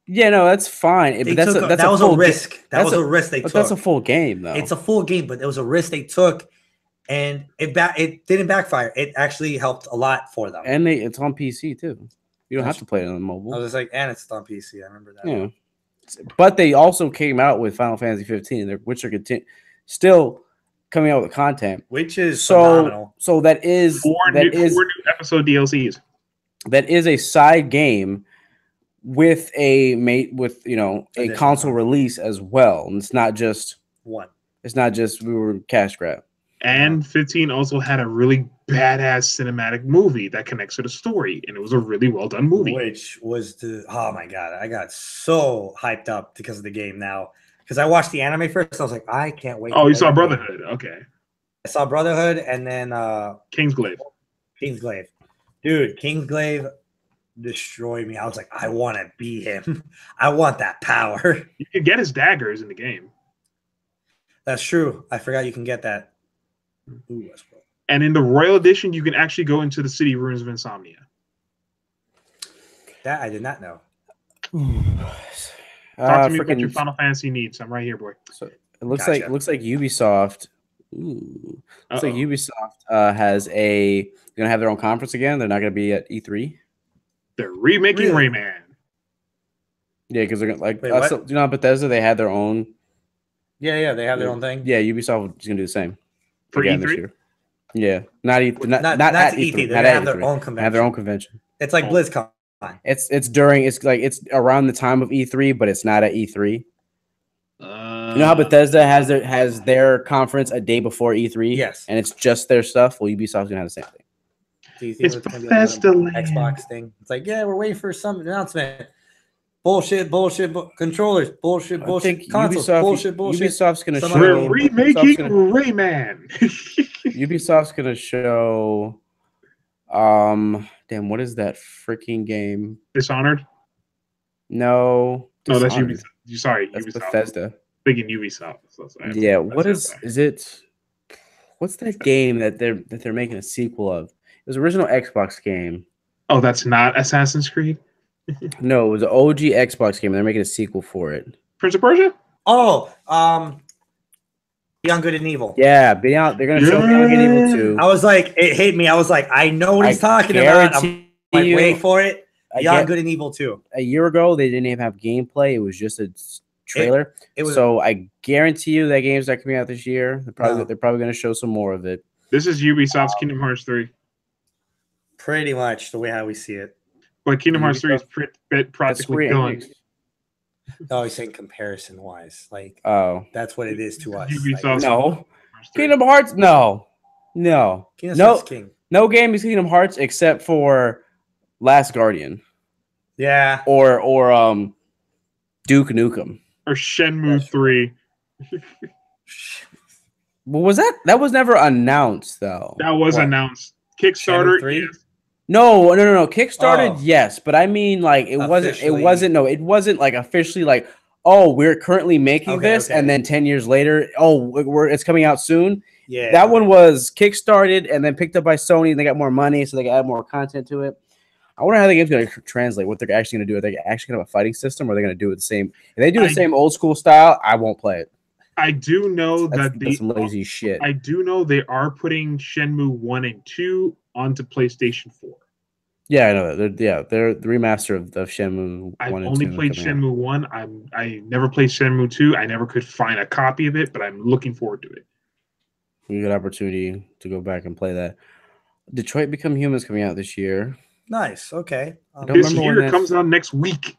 Yeah, no, that's fine. But that's that was a risk. That was a risk they took. But that's a full game, though. It's a full game, but it was a risk they took, and it didn't backfire. It actually helped a lot for them. And it's on PC too. You don't have to play it on mobile. I was just like, and it's on PC. I remember that. Yeah. But they also came out with Final Fantasy 15, which are still coming out with content, which is phenomenal. So that is four new episode DLCs. That is a side game with a console release as well. And it's not just one. It's not just we were cash grab. And 15 also had a really badass cinematic movie that connects to the story, and it was a really well done movie. Which was oh my god, I got so hyped up because of the game now. Because I watched the anime first, I was like, I can't wait. Oh, you saw Brotherhood? Okay. I saw Brotherhood, and then Kingsglaive. Kingsglaive, dude, Kingsglaive destroyed me. I was like, I want to be him. I want that power. You can get his daggers in the game. That's true. I forgot you can get that. Ooh, that's cool. And in the Royal Edition, you can actually go into the city ruins of Insomnia. That I did not know. Talk to me about your Final Fantasy needs. I'm right here, boy. So it looks like Ubisoft. Looks like Ubisoft has gonna have their own conference again. They're not gonna be at E3. They're remaking Rayman. Yeah, because they're gonna Bethesda. They had their own. Yeah, they have their own thing. Yeah, Ubisoft is gonna do the same for again E3? this year. Yeah, not at E3. E3. They have their own convention. Have their own convention. It's like BlizzCon. It's around the time of E3, but it's not at E3. You know how Bethesda has their conference a day before E3? Yes. And it's just their stuff? Well, Ubisoft's gonna have the same thing. Do you think it's Bethesda Xbox thing? It's like, yeah, we're waiting for some announcement. Bullshit, controllers, bullshit, consoles, bullshit. Ubisoft's gonna show. We're remaking Rayman. Ubisoft's gonna show. Damn, what is that freaking game? Dishonored? No. No, that's Ubisoft. Sorry, that's Ubisoft. Bethesda. Thinking Ubisoft. Yeah, is it? What's that game that they're making a sequel of? It was an original Xbox game. Oh, that's not Assassin's Creed? No, it was an OG Xbox game. They're making a sequel for it. Prince of Persia? Oh, Beyond Good and Evil. Yeah, They're gonna show Beyond Good and Evil 2. I was like, it hit me. I was like, I know what he's talking about. I'm like, wait for it. Beyond Good and Evil 2. A year ago, they didn't even have gameplay. It was just a trailer. So I guarantee you that game's not coming out this year. They're probably going to show some more of it. This is Ubisoft's Kingdom Hearts 3. Pretty much the way how we see it. But Kingdom Hearts 3 is practically done. No, he's saying comparison wise. Like, that's what it is to us. Ubisoft's no. Kingdom Hearts? No. Kingdom Hearts King. No game is Kingdom Hearts except for Last Guardian. Yeah. Or Duke Nukem. Or Shenmue 3. What was that? That was never announced, though. That was announced. Kickstarter. Yes. No. Kickstarted, yes, but I mean, like, it wasn't like officially like, oh, we're currently making this, and then 10 years later, it's coming out soon. Yeah, that one was kickstarted and then picked up by Sony, and they got more money, so they can add more content to it. I wonder how the game's going to translate. What they're actually going to do? Are they actually going to have a fighting system, or are they going to do it the same? If they do the same old school style, I won't play it. I do know that's some lazy shit. I do know they are putting Shenmue 1 and 2 onto PlayStation 4. Yeah, I know that. They're the remaster of Shenmue 1 I've and 2. I've only played Shenmue 1. I never played Shenmue 2. I never could find a copy of it, but I'm looking forward to it. We got opportunity to go back and play that. Detroit Become Human is coming out this year. Nice. Okay. This year it comes out next week.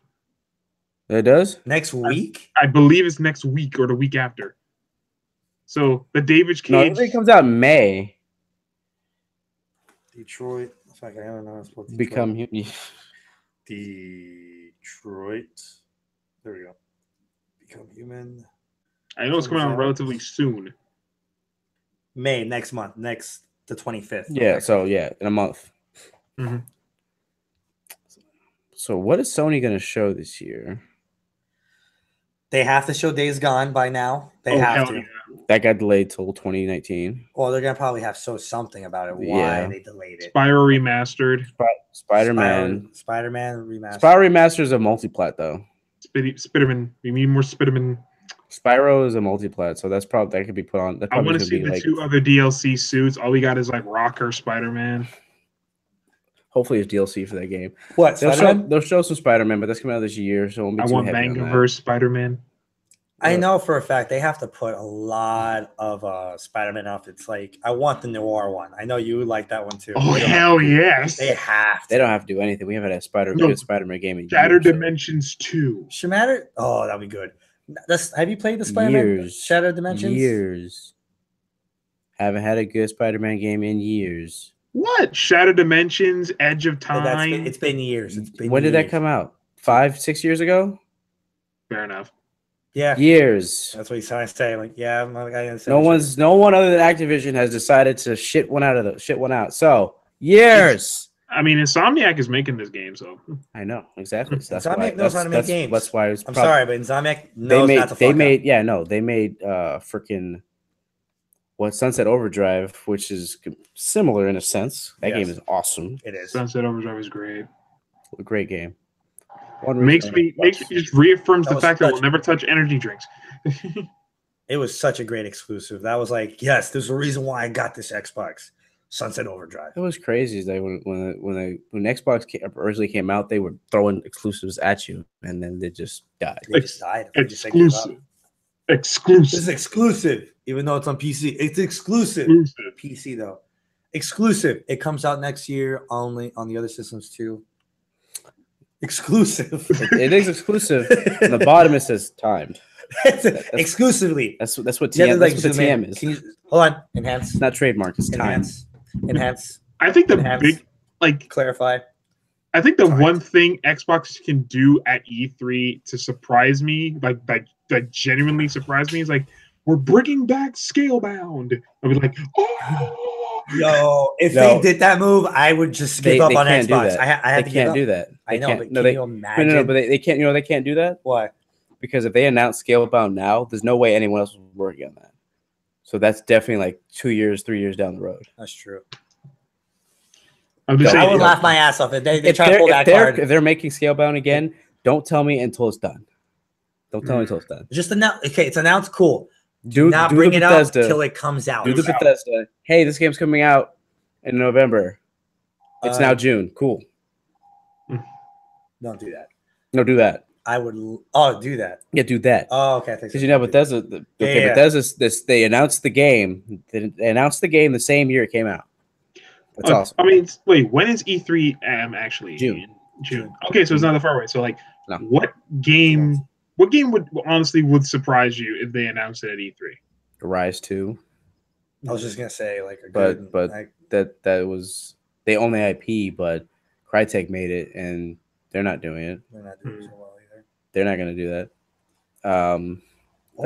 It does? Next week? I believe it's next week or the week after. So the David Cage. No, it comes out in May. Detroit. I don't know. Become Human. Detroit. There we go. Become Human. I know it's coming out relatively soon. May, next month. The 25th. Yeah, so in a month. Mm-hmm. So what is Sony going to show this year? They have to show Days Gone by now. They have to. That got delayed till 2019. Well, they're gonna probably have something about it. Why they delayed it? Spyro remastered. Spider-Man. Spider-Man remastered. Spyro remastered is a multiplat though. Spiderman. We need more Spiderman. Spyro is a multiplat, so that's probably that could be put on. I want to see the 2 other DLC suits. All we got is like Rocker Spider-Man. Hopefully, it's DLC for that game. What? They'll show some Spider-Man, but that's coming out this year, so it won't be too heavy on that. Mangaverse Spider-Man. I know for a fact they have to put a lot of Spider-Man outfits. Like, I want the noir one. I know you like that one too. Oh, hell yes. They have to. They don't have to do anything. We haven't had a good Spider-Man game in Shattered years. Dimensions 2. Shattered? Oh, that'd be good. Have you played the Spider-Man Shattered Dimensions? Years. Haven't had a good Spider-Man game in years. What? Shattered Dimensions, Edge of Time. It's been years. When did that come out? 5-6 years ago? Fair enough. Yeah, years. That's what he's trying to say. Like, yeah, I'm like, no one other than Activision has decided to shit one out. So years. I mean, Insomniac is making this game, so I know exactly. So Insomniac knows how to make games. That's why I'm sorry, but Insomniac knows not to fuck up. They made freaking Sunset Overdrive, which is similar in a sense. That game is awesome. It is. Sunset Overdrive is great. A great game. Makes me just reaffirms the fact that we'll never touch energy drinks. It was such a great exclusive. That was like, yes, there's a reason why I got this Xbox. Sunset Overdrive. It was crazy. They when Xbox originally came out, they were throwing exclusives at you, and then they just died. They just died. Exclusive. This is exclusive, even though it's on PC. It's exclusive. PC though, exclusive. It comes out next year only on the other systems too. Exclusive. It is exclusive. On the bottom it says timed. Exclusively. That's what TM is. Can you, hold on. Enhance. It's not trademark. It's enhance. Enhance. I think the clarify. I think the one thing Xbox can do at E3 to surprise me, like genuinely surprise me, is like, we're bringing back Scalebound. I'd be like, oh. Yo, if they did that move, I would just give up on Xbox. I have to give up. They can't do that. I know, but can you imagine? No, but they can't. You know, they can't do that. Why? Because if they announce Scalebound now, there's no way anyone else was working on that. So that's definitely like 2 years, 3 years down the road. That's true. I'm just saying, I would laugh my ass off if they try to pull that card. If they're making Scalebound again, don't tell me until it's done. Don't tell me until it's done. Just announce. Okay, it's announced. Cool. Do not bring it up until it comes out. Do the Bethesda. Hey, this game's coming out in November. It's now June. Cool. Don't do that. No, do that. I would. Oh, do that. Yeah, do that. Oh, okay. Because you know Bethesda. Bethesda. They announced the game. They announced the game the same year it came out. That's awesome. I mean, wait. When is E3 actually? June. Okay, so it's not that far away. So, like, what game? What game would surprise you if they announced it at E3? Rise 2. I was just gonna say that was they own the IP, but Crytek made it, and they're not doing it. They're not doing so well either. They're not gonna do that.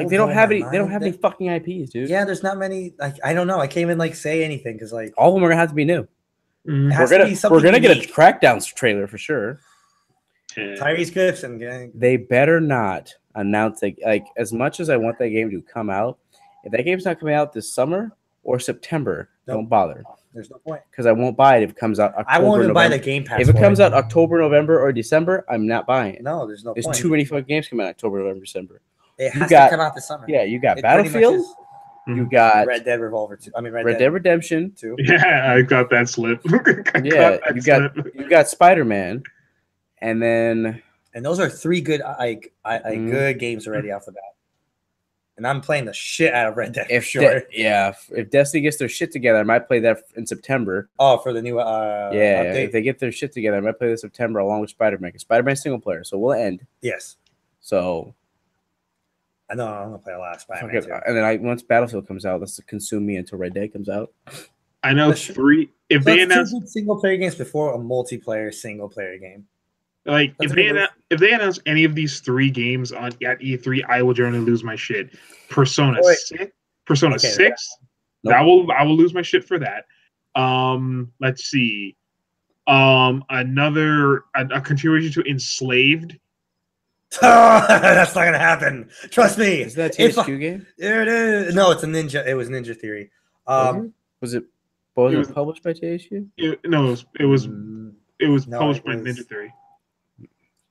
They don't have any. They don't have any fucking IPs, dude. Yeah, there's not many. Like, I don't know. I can't even say anything because all of them are gonna have to be new. We're gonna get a Crackdown trailer for sure. Tyrese Gibson, gang. They better not announce it. Like, as much as I want that game to come out, if that game's not coming out this summer or September, don't bother. There's no point. Because I won't buy it if it comes out October, I won't even November. buy the Game Pass. If it comes out October, November, or December, I'm not buying it. No, there's no point. There's too many fucking games coming out October, November, December. It has to come out this summer. Yeah, you got Battlefield. You got Red Dead Revolver 2. I mean, Red Dead Redemption 2. Yeah, I got that slip. You got Spider-Man, and then. And those are three good, good games already off the bat. And I'm playing the shit out of Red Dead. If Destiny gets their shit together, I might play that in September. Oh, for the new update? If they get their shit together, I might play this September along with Spider-Man. Because Spider-Man's single player, so we'll end. Yes. So. I know I'm gonna play a lot of Spider-Man too. And then once Battlefield comes out, that's to consume me until Red Dead comes out. I know three. If they announce single player games before a multiplayer single player game. Like if they announce any of these three games at E3, I will generally lose my shit. Persona 6. Nope. I will lose my shit for that. Let's see. A continuation to Enslaved. That's not gonna happen. Trust me. Is that a THQ game? There it is. No, it's a Ninja. It was Ninja Theory. Was it published by THQ? It was published by Ninja Theory.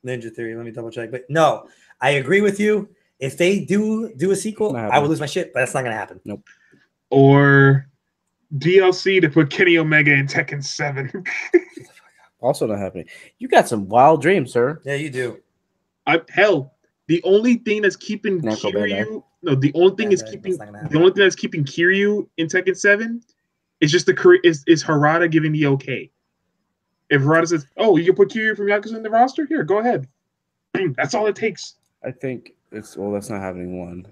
Ninja Theory. Let me double check. But no, I agree with you. If they do a sequel, I would lose my shit. But that's not gonna happen. Nope. Or DLC to put Kenny Omega in Tekken 7. Also not happening. You got some wild dreams, sir. Yeah, you do. The only thing that's keeping Kiryu, the only thing that's keeping Kiryu in Tekken 7 is just is Harada giving the okay. If Harada says, "Oh, you can put Kiryu from Yakuza in the roster, here, go ahead." That's all it takes. I think that's not happening. One,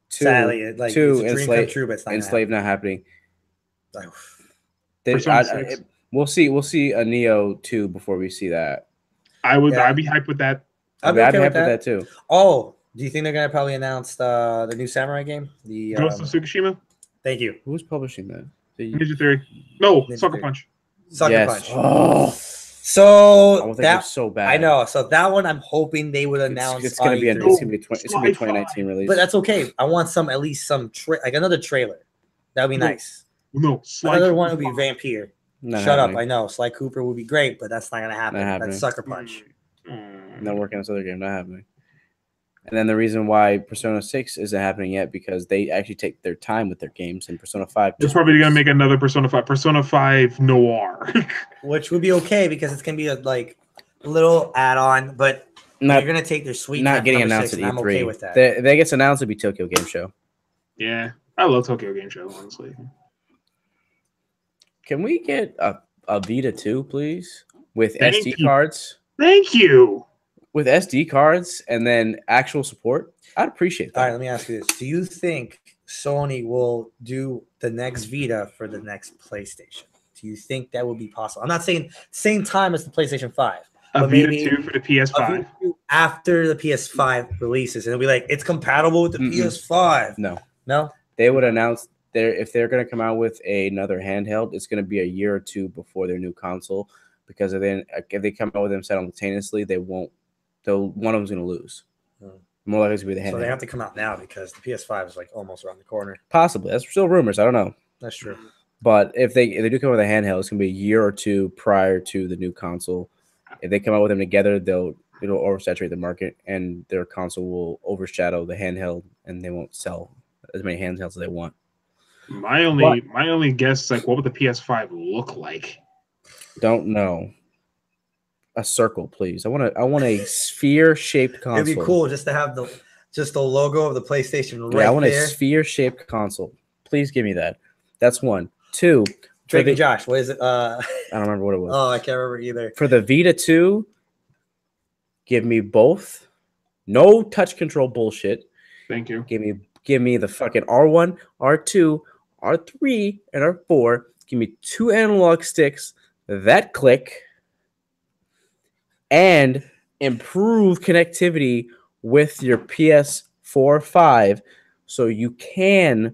two, sadly, two, it's a dream come true, but it's not Enslaved not happening. We'll see a Neo 2 before we see that. I'd be hyped with that. I'd be hyped with that too. Oh, do you think they're gonna probably announce the new Samurai game? The Ghost of Tsukushima? Thank you. Who's publishing that? Ninja Theory. No, Ninja Sucker Theory. Punch. Sucker Punch. Oh. So that's so bad. I know. So that one, I'm hoping they would announce. It's gonna be 2019 release. But that's okay. I want at least some like another trailer. That would be nice. No, another one would be Vampire. Not Shut happening. up. I know. Sly Cooper would be great, but that's not gonna happen. That's Sucker Punch. Not working on this other game. Not happening. And then the reason why Persona 6 isn't happening yet because they actually take their time with their games, and Persona 5. They're probably going to make another Persona 5 Noir. Which would be okay because it's going to be a little add-on, but they're going to take their sweet not time. Getting announced at E3. I'm okay with that. If that gets announced, it'll be Tokyo Game Show. Yeah, I love Tokyo Game Show, honestly. Can we get a Vita 2, please? With SD cards? Thank you. With SD cards and then actual support, I'd appreciate that. All right, let me ask you this. Do you think Sony will do the next Vita for the next PlayStation? Do you think that would be possible? I'm not saying same time as the PlayStation 5. A Vita 2 for the PS5. After the PS5 releases, and it'll be like, it's compatible with the PS5. No. They would announce if they're going to come out with another handheld, it's going to be a year or two before their new console. Because if they come out with them simultaneously, they won't. One of them's going to lose. More likely to be the handheld. So they have to come out now because the PS5 is almost around the corner. Possibly. That's still rumors. I don't know. That's true. But if they do come out with a handheld, it's going to be a year or two prior to the new console. If they come out with them together, it'll oversaturate the market, and their console will overshadow the handheld, and they won't sell as many handhelds as they want. My only guess is what would the PS5 look like? Don't know. A circle, please. I want a sphere-shaped console. It'd be cool just to have the logo of the PlayStation right there. Yeah, I want a sphere-shaped console. Please give me that. That's one. Two. Drake and Josh, what is it? I don't remember what it was. Oh, I can't remember either. For the Vita 2, give me both. No touch control bullshit. Thank you. Give me the fucking R1, R2, R3, and R4. Give me 2 analog sticks that click. And improve connectivity with your PS4, 5, so you can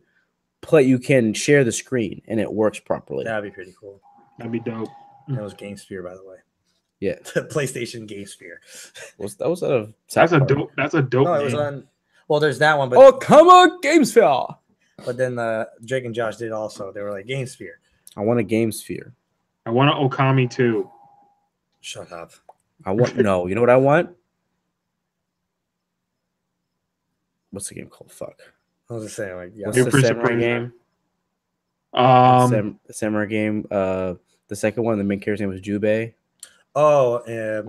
share the screen and it works properly. That'd be pretty cool. That'd be dope. That was GameSphere, by the way. Yeah, the PlayStation GameSphere. That's a dope. No, it was on. Well, there's that one, but come on, GameSphere. But then Drake and Josh did also. They were like GameSphere. I want a GameSphere. I want an Okami too. Shut up. No. You know what I want? What's the game called? Fuck. I was just saying, what's the samurai game? The samurai game. The second one, the main character's name was Jubei. Onimusha?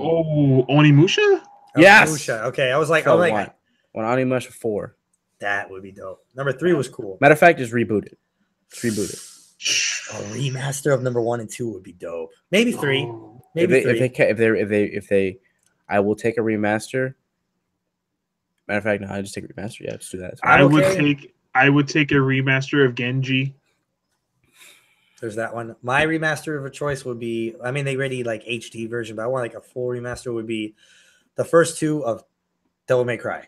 Yes. Onimusha. Okay, I was like, When Onimusha 4. That would be dope. Number 3 was cool. Matter of fact, just reboot it. A remaster of number 1 and 2 would be dope. Maybe 3. Maybe if they, I will take a remaster. Matter of fact, no, I just take a remaster. Yeah, just do that. I would take a remaster of Genji. There's that one. My remaster of a choice would be. I mean, they already HD version, but I want a full remaster. Would be the first 2 of Devil May Cry.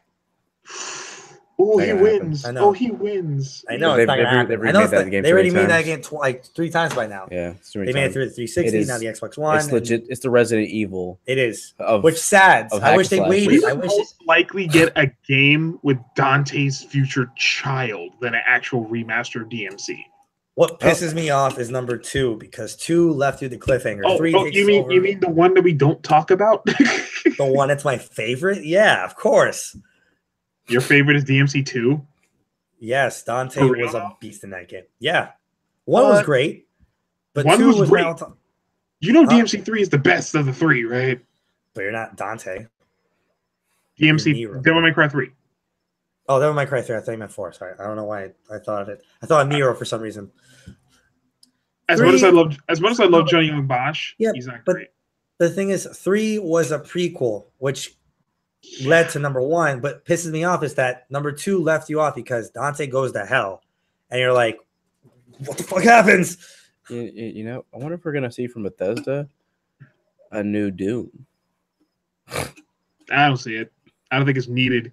Oh, he That wins. I know. Oh, he wins. I know They've- it's not gonna they've- happen. they've I know remade that game they too already many made that times. game like 3 times by now. Yeah, it's too many They made it times. through the 360, now the Xbox One. It's legit. It's the Resident Evil. It is. Of Which sad. of I hack wish they and waited. We slashes. I would wish. most likely get a game with Dante's future child than an actual remaster of DMC. What pisses me off is number 2 because 2 left you the cliffhanger. Oh, 3 takes you over. mean the one that we don't talk about? The one that's my favorite? Yeah, of course. Your favorite is DMC 2? Yes, Dante For real? was a beast in that game. Yeah. 1 was great, but 2 1 was was great. my all-time. You know DMC 3 is the best of the 3, right? But you're not Dante. DMC Nero. Devil May Cry 3. Oh, Devil May Cry 3. I thought you meant 4. Sorry. I don't know why I thought of it. I thought of Nero for some reason. As 3 much as I love Johnny Young Bosch, Yeah, he's not but- great. The thing is, 3 was a prequel, which led to number 1. But pisses me off is that number 2 left you off because Dante goes to hell, and you're like, "What the fuck happens?" You know, I wonder if we're gonna see from Bethesda a new Doom. I don't see it. I don't think it's needed.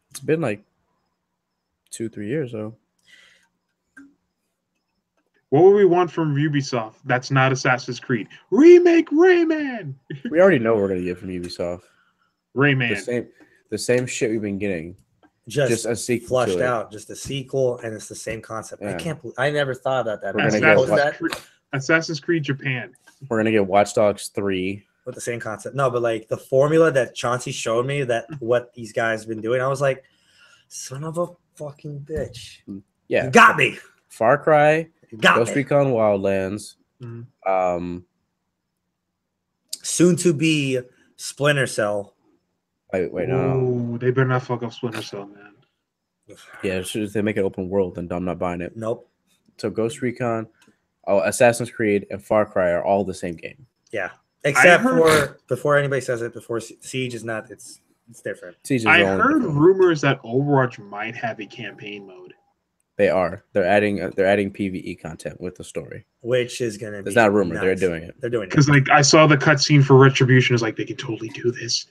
It's been like 2-3 years though. What would we want from Ubisoft? That's not Assassin's Creed. Remake Rayman. We already know what we're gonna get from Ubisoft. Rayman. The same shit we've been getting. Just a sequel flushed to it. out, just a sequel, and it's the same concept. I Yeah. can't. I never thought about that. We're Matt. gonna What get was Assassin's that? Creed, Assassin's Creed Japan. We're gonna get Watch Dogs 3. With the same concept. No, but like the formula that Chauncey showed me that what these guys have been doing, I was like, son of a fucking bitch. Yeah. You got me. Far Cry, You got Ghost me. Recon Wildlands. Mhm. Soon to be Splinter Cell. Wait, no. Ooh, they better not fuck up Splinter Cell, man. Yeah, as soon as they make it open world, then I'm not buying it. Nope. So Ghost Recon, Assassin's Creed, and Far Cry are all the same game. Yeah. Except heard- for before anybody says it, before Siege is not, it's different. Siege is I the only heard different. rumors that Overwatch might have a campaign mode. They are. They're adding PvE content with the story. Which is gonna be It's not a rumor. nuts. They're doing it. They're doing it. Because like I saw the cutscene for Retribution, is like they can totally do this.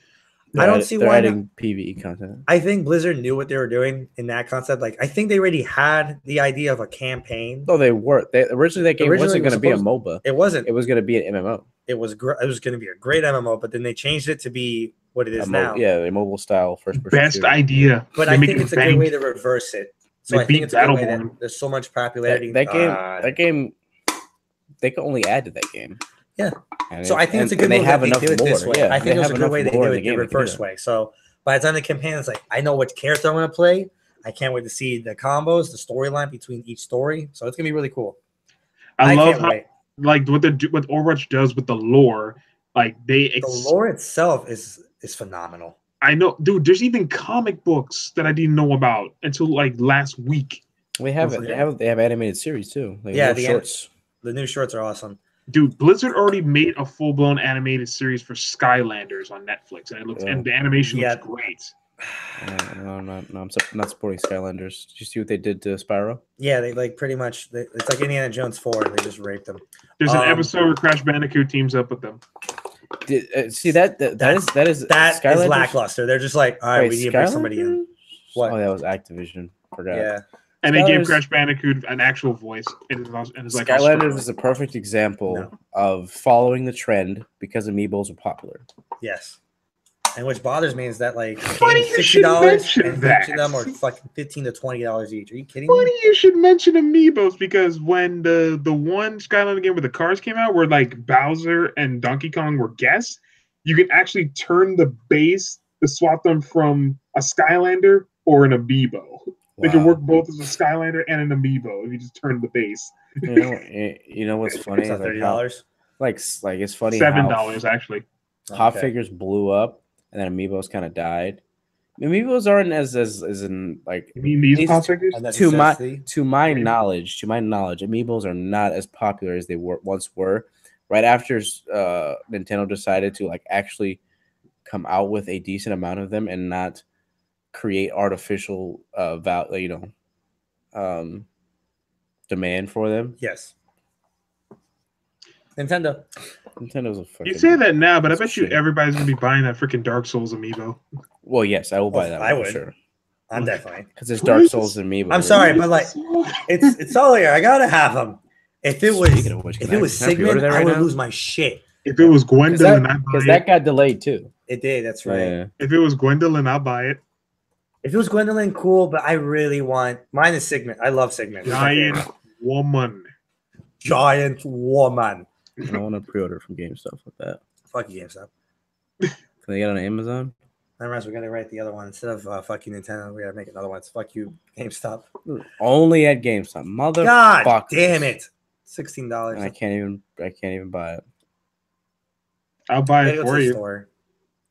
I don't see they're why adding PvE content. I think Blizzard knew what they were doing in that concept. Like, I think they already had the idea of a campaign. No, they were. Originally that game Originally, wasn't going to be a supposed- MOBA. It wasn't. It was going to be an MMO. It was going to be a great MMO, but then they changed it to be what it is now. Yeah, a mobile style first person. Best shooter. idea. But They I make think it it's a bang. good way to reverse it. So They I think beat it's a good way Battleborn. that there's so much popularity. That game, they can only add to that game. Yeah. And So I think it's a good they move have that enough they do it this lore. way. Yeah, I think it's have a good way they enough lore do in it the game, they can do reverse that. way. So by the time the campaign, it's like, I know which character I'm going to play. I can't wait to see the combos, the storyline between each story. So it's going to be really cool. I love can't how wait. like what Overwatch does with the lore. Like The lore itself is phenomenal. I know, dude. There's even comic books that I didn't know about until like last week. We have it. Yeah. They have animated series too. Like Yeah, little the shorts. The new shorts are awesome. Dude, Blizzard already made a full blown animated series for Skylanders on Netflix, and it looks and the animation Yeah. looks great. No, I'm not supporting Skylanders. Did you see what they did to Spyro? Yeah, they like pretty much. It's like Indiana Jones 4. They just raped them. There's an episode where Crash Bandicoot teams up with them. See that is Skylanders? lackluster. They're just like, all right, Wait, we need to bring somebody in. What? Oh, that was Activision. Forgot. Yeah, And they gave Skylanders- Crash Bandicoot an actual voice. And it's like Skylanders is a perfect example of following the trend because amiibos are popular. yes. And which bothers me is that like Funny you should $60 mention and that. each of them are fucking $15 to $20 each. Are you kidding Funny me? you should mention amiibos because when the one Skylander game with the cars came out, where like Bowser and Donkey Kong were guests, you can actually turn the base to swap them from a Skylander or an amiibo. They can work both as a Skylander and an amiibo if you just turn the base. You know what's funny? It's not Like how- $30. like it's funny. $7 actually. Pop Okay. figures blew up and then amiibos kind of died. Amiibos aren't as in like You mean these These- pop figures? And that's to my necessity. to my knowledge, amiibos are not as popular as they once were. Right after Nintendo decided to like actually come out with a decent amount of them and not create artificial demand for them. Yes. Nintendo. Nintendo's a fucking. You say that now, but I bet you shit. everybody's gonna be buying that freaking Dark Souls amiibo. Well, yes, I will buy that. I one would. for sure. I'm definitely because it's Dark Souls and me. I'm sorry, but like it's all here. I gotta have them. If it was Sigmund, I would lose my shit. If it was Gwendolyn, because that got delayed too. It did. That's right. Yeah. If it was Gwendolyn, I'll buy it. If it was Gwendolyn, cool. But I really want mine is Sigmund. I love Sigmund. Giant woman. Giant woman. I want to pre-order from GameStop with that. Fuck you, GameStop. Can they get on Amazon? Otherwise, we gotta write the other one instead of fuck you Nintendo. We gotta make another one. It's fuck you GameStop. Only at GameStop, mother. God damn it! $16. I can't even buy it. I'll buy it for you. Store.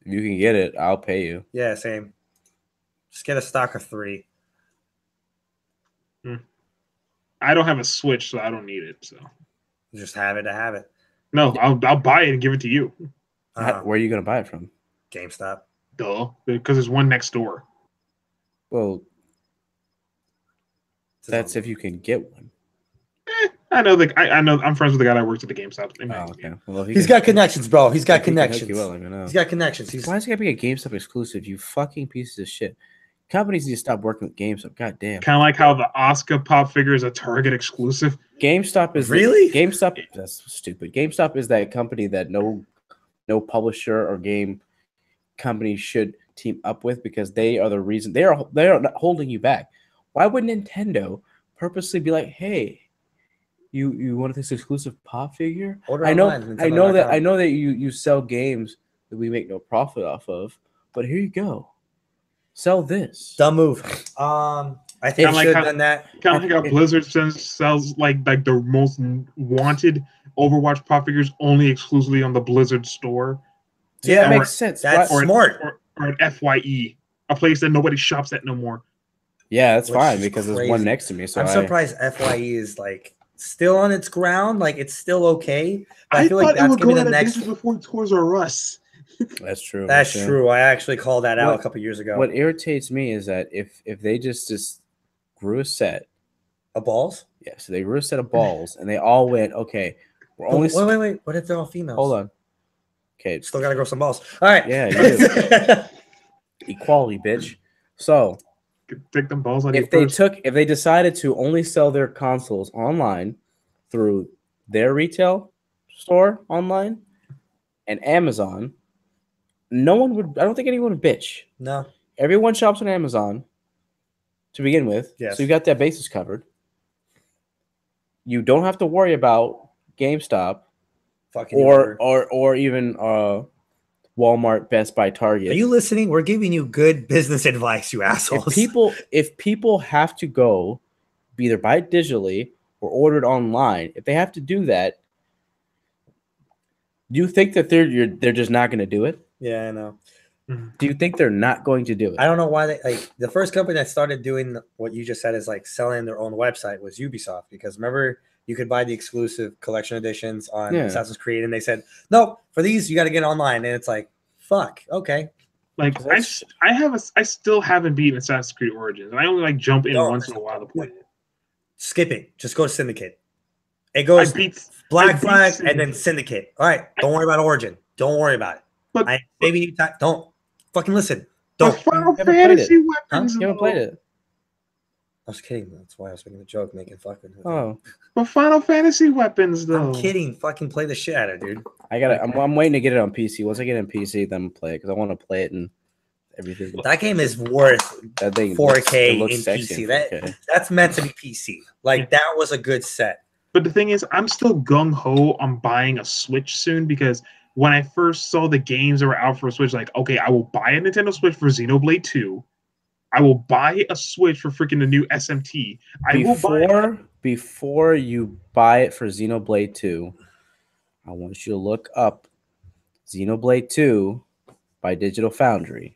You can get it. I'll pay you. Yeah, same. Just get a stock of 3. I don't have a Switch, so I don't need it. So just have it to have it. No, I'll buy it and give it to you. Where are you gonna buy it from? GameStop. Duh, because there's one next door. Well, that's if you can get one. I know. I know. I'm friends with the guy that works at the GameStop. Oh, okay. Well, he's got connections, bro. He's got connections. He's got connections. Why is it gotta be a GameStop exclusive? You fucking pieces of shit. Companies need to stop working with GameStop. God damn. Kind of like how the Oscar pop figure is a Target exclusive. GameStop is really GameStop. That's stupid. GameStop is that company that no publisher or game company should team up with because they are the reason they are not holding you back. Why would Nintendo purposely be like, hey, you wanted this exclusive pop figure? I know that you sell games that we make no profit off of, but here you go. Sell this. Dumb move. I think I should have done that. Kind of like how Blizzard sells like the most wanted Overwatch pop figures only exclusively on the Blizzard store. Yeah, that makes sense. That's smart. Or an FYE, a place that nobody shops at no more. Yeah, that's fine because there's one next to me. So I'm surprised FYE is like still on its ground. Like it's still okay. But I feel like that's gonna be the next before Toys R Us. That's true. That's true. I actually called that out a couple years ago. What irritates me is that if they just grew a set of balls, yeah, so they grew a set of balls and they all went, okay, we're only wait. What if they're all females? Hold on. Okay, still gotta grow some balls. All right, yeah, you do. Equality, bitch. So take them balls on if they decided to only sell their consoles online through their retail store online and Amazon. No one would. I don't think anyone would bitch. No, everyone shops on Amazon to begin with. Yes. So you got that basis covered. You don't have to worry about GameStop, or even Walmart, Best Buy, Target. Are you listening? We're giving you good business advice, you assholes. If people have to go, either buy it digitally or order it online, if they have to do that, do you think that they're just not going to do it? Yeah, I know. Do you think they're not going to do it? I don't know why they like the first company that started doing what you just said is like selling their own website was Ubisoft, because remember you could buy the exclusive collection editions on Assassin's Creed, and they said no, for these you got to get online, and it's like fuck, okay. Like I still haven't beaten Assassin's Creed Origins, and I only like jump in once in a while to play it. Skipping, just go to Syndicate. It goes Black Flag and then Syndicate. All right, don't worry about Origin. Don't worry about it. But maybe don't fucking listen. Don't. Final Fantasy weapons. You haven't played it. I was kidding. That's why I was making a joke, making fucking. Oh, but Final Fantasy weapons, though. I'm kidding. Fucking play the shit out of it, dude. I'm waiting to get it on PC. Once I get it on PC, then I'll play it because I want to play it and everything. That game is worth that thing 4K in PC. That's meant to be PC. Like that was a good set. But the thing is, I'm still gung ho on buying a Switch soon because when I first saw the games that were out for a Switch, like, okay, I will buy a Nintendo Switch for Xenoblade 2. I will buy a Switch for freaking the new SMT. Before you buy it for Xenoblade 2, I want you to look up Xenoblade 2 by Digital Foundry.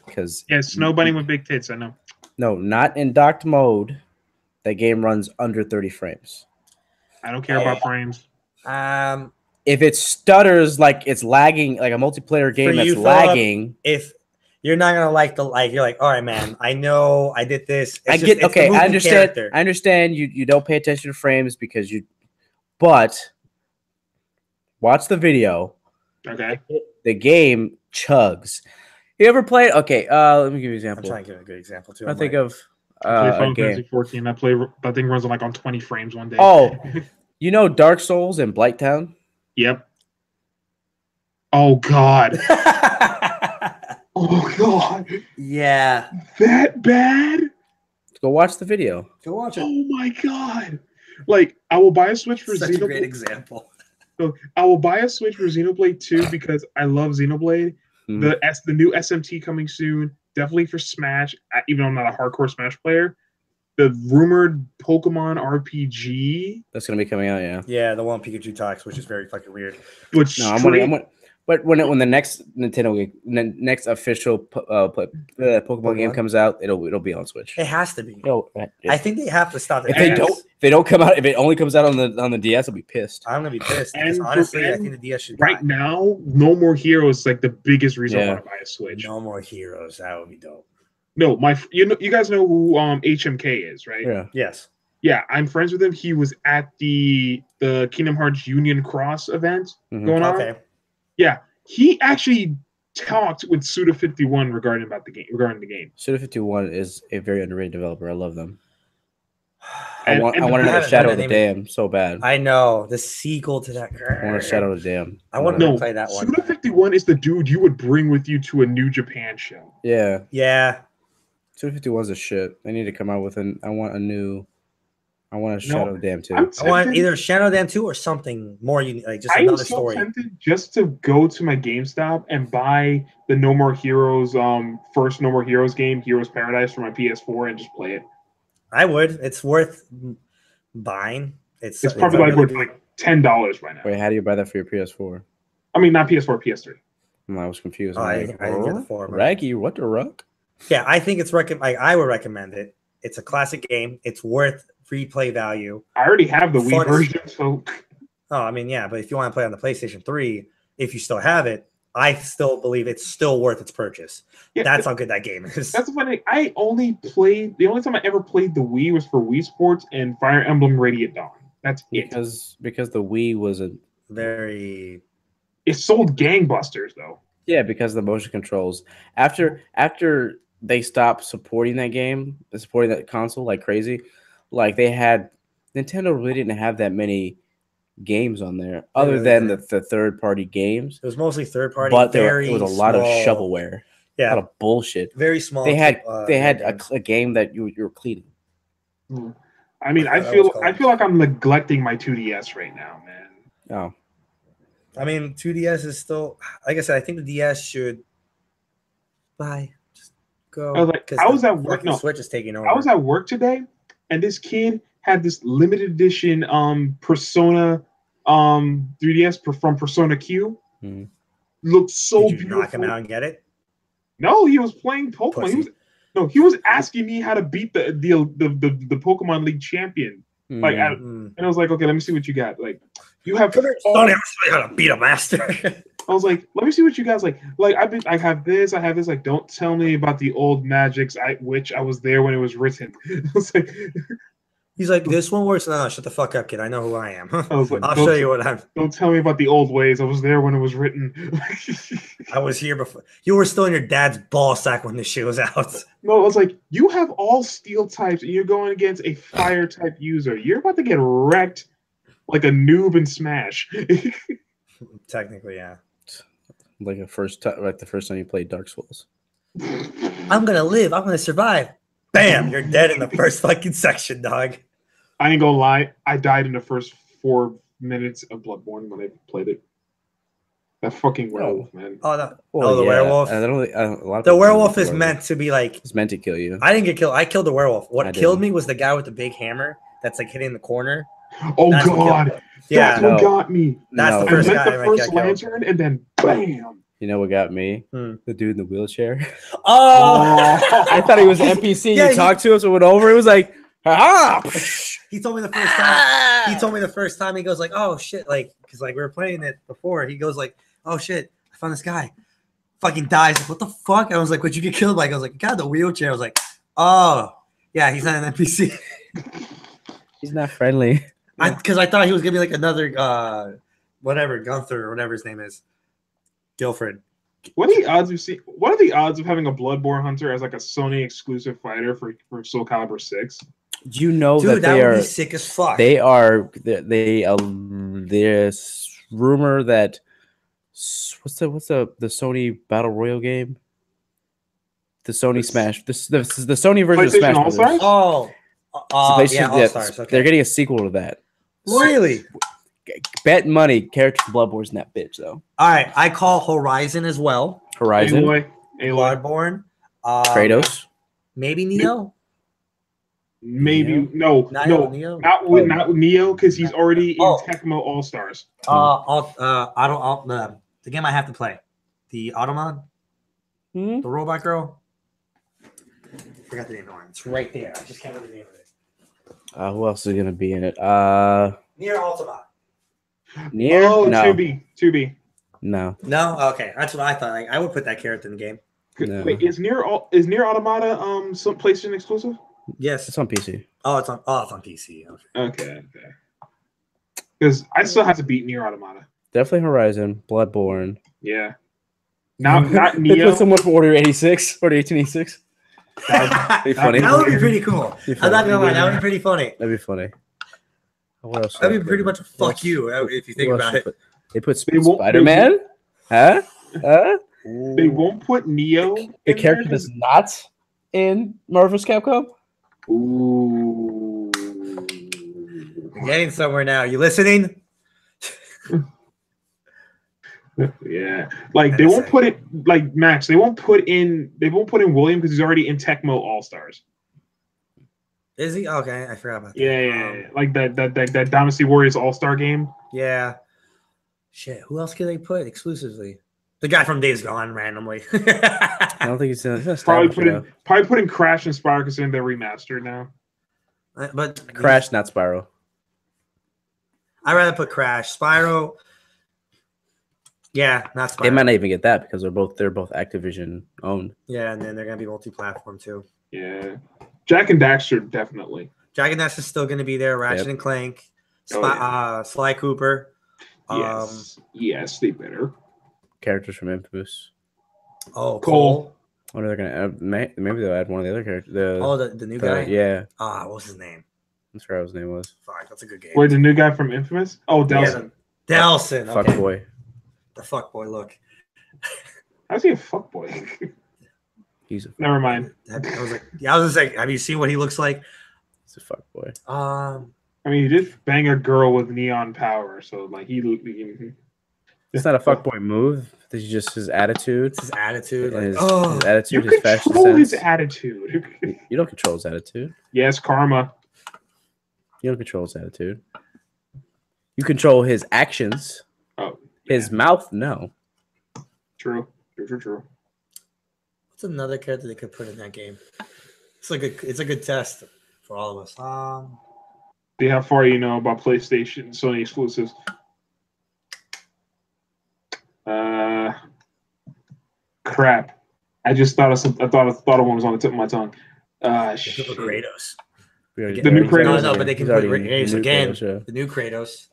Because Snow Bunny with big tits, I know. No, not in docked mode. That game runs under 30 frames. I don't care about frames. If it stutters like it's lagging, like a multiplayer game that's lagging. If you're not gonna you're like, all right, man, I know I did this. I understand. Character. I understand you don't pay attention to frames because but watch the video. Okay. The game chugs. You ever played? Okay, let me give you an example. I'm trying to give a good example too. I think of I play a Final game. Fantasy 14. That thing runs like on 20 frames one day. Oh, you know Dark Souls and Blighttown? Yep. Oh God. Oh God. Yeah. That bad? Go watch the video. Go watch it. Oh my God. Like, I will buy a Switch for Such a great Xenoblade. example. So I will buy a Switch for Xenoblade 2 because I love Xenoblade. The new SMT coming soon. Definitely for Smash, even though I'm not a hardcore Smash player. The rumored Pokemon RPG. That's gonna be coming out, yeah. Yeah, the one Pikachu talks, which is very fucking weird. But but when the next Nintendo next official Pokemon game comes out, it'll be on Switch. It has to be. I think they have to stop it. If they don't come out, if it only comes out on the DS, I'll be pissed. I'm gonna be pissed. Honestly, I think the DS should right now. No More Heroes is like the biggest reason I want to buy a Switch. No More Heroes, that would be dope. No, you guys know who HMK is, right? Yeah. Yes. Yeah, I'm friends with him. He was at the Kingdom Hearts Union Cross event going on. Okay. Yeah, he actually talked with Suda51 regarding the game. Suda51 is a very underrated developer. I love them. I want another Shadow of the Dam so bad. I know the sequel to that. I want a Shadow of the Dam. I want to play that one. Suda51 is the dude you would bring with you to a New Japan show. Yeah. Yeah. Suda51's a shit. They need to come out with I want a Shadow of the Dam 2. I want either Shadow of the Dam 2 or something more unique, like just another story. I'm tempted just to go to my GameStop and buy the No More Heroes first No More Heroes game, Heroes Paradise, for my PS4 and just play it. I would. It's worth buying. It's probably worth like $10 by now. Wait, how do you buy that for your PS4? I mean, not PS4, PS3. I was confused. I didn't get the 4. Raggy, what the ruck? Yeah, I think it's I would recommend it. It's a classic game. It's worth replay value. I already have the Wii version, so. Oh, I mean, yeah, but if you want to play on the PlayStation 3, if you still have it, I still believe it's still worth its purchase. Yeah, that's how good that game is. That's funny. The only time I ever played the Wii was for Wii Sports and Fire Emblem Radiant Dawn. That's because the Wii was it sold gangbusters though. Yeah, because of the motion controls. After they stopped supporting that console like crazy, like Nintendo really didn't have that many games on there other than the third-party games. It was mostly third-party, but there was a lot of shovelware. Yeah, a lot of bullshit. Very small. They had a game that you were cleaning. I mean, I feel like I'm neglecting my 2DS right now, man. Oh, I mean, 2DS is still, like I said, I think the DS should just go. I was at work. No, Switch is taking over. I was at work today, and this kid had this limited edition Persona 3DS from Persona Q. Mm-hmm. Looked so Did you beautiful. Knock him out and get it? No, he was playing Pokemon. He was asking me how to beat the Pokemon League champion. Mm-hmm. Like, and I was like, okay, let me see what you got. Like, you have. Don't ever show you how to beat a master. I was like, let me see what you guys like. Like, I have this. Like, don't tell me about the old magics. Which I was there when it was written. I was like. He's like, this one works. No, shut the fuck up, kid. I know who I am. I was like, I'll show you what I'm. Don't tell me about the old ways. I was there when it was written. I was here before. You were still in your dad's ball sack when this shit was out. No, I was like, you have all steel types, and you're going against a fire type user. You're about to get wrecked like a noob in Smash. Technically, yeah. Like the first time you played Dark Souls. I'm gonna live. I'm gonna survive. Bam! You're dead in the first fucking section, dog. I ain't gonna lie. I died in the first 4 minutes of Bloodborne when I played it. That fucking werewolf, man. Oh, the werewolf. The werewolf is meant to be like. It's meant to kill you. I didn't get killed. I killed the werewolf. What killed me was the guy with the big hammer that's like hitting the corner. Oh God! That's what got me. That's the first guy. The first lantern, and then bam. You know what got me? The dude in the wheelchair. Oh! I thought he was an NPC. You talked to us, so it went over. It was like, ah! He told me the first time. He told me the first time. He goes like, "Oh shit!" Like, because like we were playing it before. He goes like, "Oh shit! I found this guy." Fucking dies. Like, what the fuck? I was like, "What'd you get killed by?" I was like, "God, the wheelchair." I was like, "Oh yeah, he's not an NPC." He's not friendly. Because I thought he was gonna be like another whatever Gunther or whatever his name is. Guilford. What are the odds of having a Bloodborne hunter as like a Sony exclusive fighter for Soul Calibur 6? Do you know Dude, that would be sick as fuck. There's rumor that what's the Sony Battle Royale game? The Sony Smash. This the Sony version of Smash Bros. Oh, yeah, All-Stars. Okay. They're getting a sequel to that. Really? Bet money character from Bloodborne's in that bitch though. All right, I call Horizon as well. Horizon, Bloodborne, Kratos, maybe Neo. Maybe no, Neo? not with Neo because he's already in Tecmo All Stars. The game I have to play, the Automon, the robot girl. I forgot the name of it. It's right there. I just can't remember the name of it. Who else is gonna be in it? Nier Automata. Nier? Oh, no. 2B. No. Okay, that's what I thought. Like, I would put that character in the game. No. Wait, is Nier Automata some PlayStation exclusive? Yes, it's on PC. It's on PC. Okay. Because I still have to beat Nier Automata. Definitely Horizon, Bloodborne. Yeah. Not Neo. They put someone for Order 86, Order 1886. That'd be funny. That would be pretty cool. I'm not gonna lie, that would be pretty funny. That'd be funny. What else? That'd be pretty much a fuck you if you think about it. They put SpiderMan? Huh? They won't put Neo. The character that's not in Marvel's Capcom? Ooh. We're getting somewhere now. You listening? Yeah, like they won't put it like Max. They won't put in William because he's already in Tecmo All Stars. Is he? Okay, I forgot about that. Yeah. Like that Dynasty Warriors All Star game. Yeah. Shit, who else could they put exclusively? The guy from Days Gone randomly. I don't think he's probably putting Crash and Spyro because they're remastered now. But Crash, not Spyro. I'd rather put Crash. Spyro. Yeah, not Spyro. They might not even get that because they're both Activision owned. Yeah, and then they're gonna be multi-platform too. Yeah, Jack and Daxter definitely. Jack and Daxter's still gonna be there. Ratchet and Clank, Sly Cooper. Yes, they better. Characters from Infamous. Oh, Cole. What are they gonna add? Maybe they'll add one of the other characters. The new guy. Yeah. What's his name? That's what his name was. Fuck, that's a good game. Wait, the new guy from Infamous? Oh, Delson. Yeah, Delson. Okay. Fuck boy. The fuck boy look. How's he a fuck boy? Never mind. I was gonna say, have you seen what he looks like? He's a fuck boy. I mean, he did bang a girl with neon power, so like it's not a fuckboy move. It's just his attitude. It's his attitude. His attitude, you his fashion control sense. His attitude. You don't control his attitude. Yes, karma. You don't control his attitude. You control his actions. Oh. His mouth, no. True. What's another character they could put in that game? It's a good test for all of us. See how far you know about PlayStation, Sony exclusives. Crap. I just thought of one was on the tip of my tongue. Shit. Kratos. The new Kratos. No, but they can put Kratos again. The new Kratos.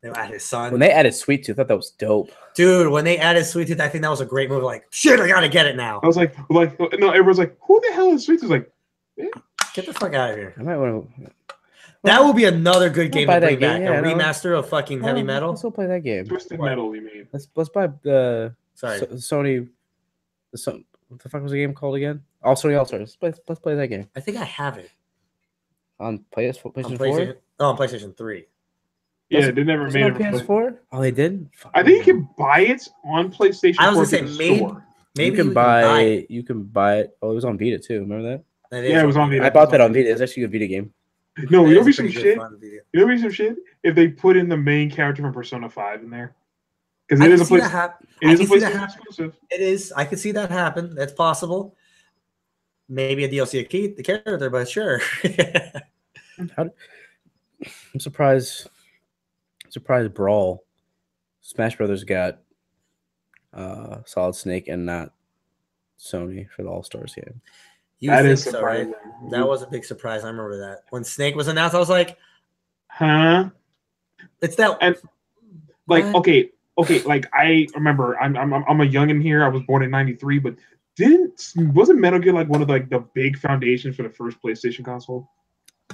They added his son. When they added Sweet Tooth, I thought that was dope. Dude, when they added Sweet Tooth, I think that was a great move. Like, shit, I gotta get it now. I was like, no, everyone's like, who the hell is Sweet Tooth? Like, yeah. Get the fuck out of here. I might want to. That will be another good game to bring back. Yeah, a remaster of fucking Heavy Metal. Let's go play that game. Twisted Metal, you mean? Let's buy the Sony. What the fuck was the game called again? All Sony All Stars. Let's play that game. I think I have it on PlayStation 4. Oh, on PlayStation 3. Yeah, they never made it on PS4. Oh, they did. I think you can buy it on PlayStation 4. I was gonna say maybe you can buy it. You can buy it. Oh, it was on Vita too. Remember that? Yeah, it was on Vita. I bought that on Vita. It's actually a Vita game. No, you know, be some shit. You know, be some shit if they put in the main character from Persona 5 in there, because it is a PlayStation exclusive. It is. I could see that happen. That's possible. Maybe a DLC to keep the character, but sure. I'm surprised. Brawl, Smash Brothers got Solid Snake and not Sony for the All Stars game. That is surprising. Right? That was a big surprise. I remember that when Snake was announced. I was like, "Huh?" It's that. And like, okay, okay, like I remember, I'm a youngin here. I was born in '93, but wasn't Metal Gear like one of like the big foundations for the first PlayStation console?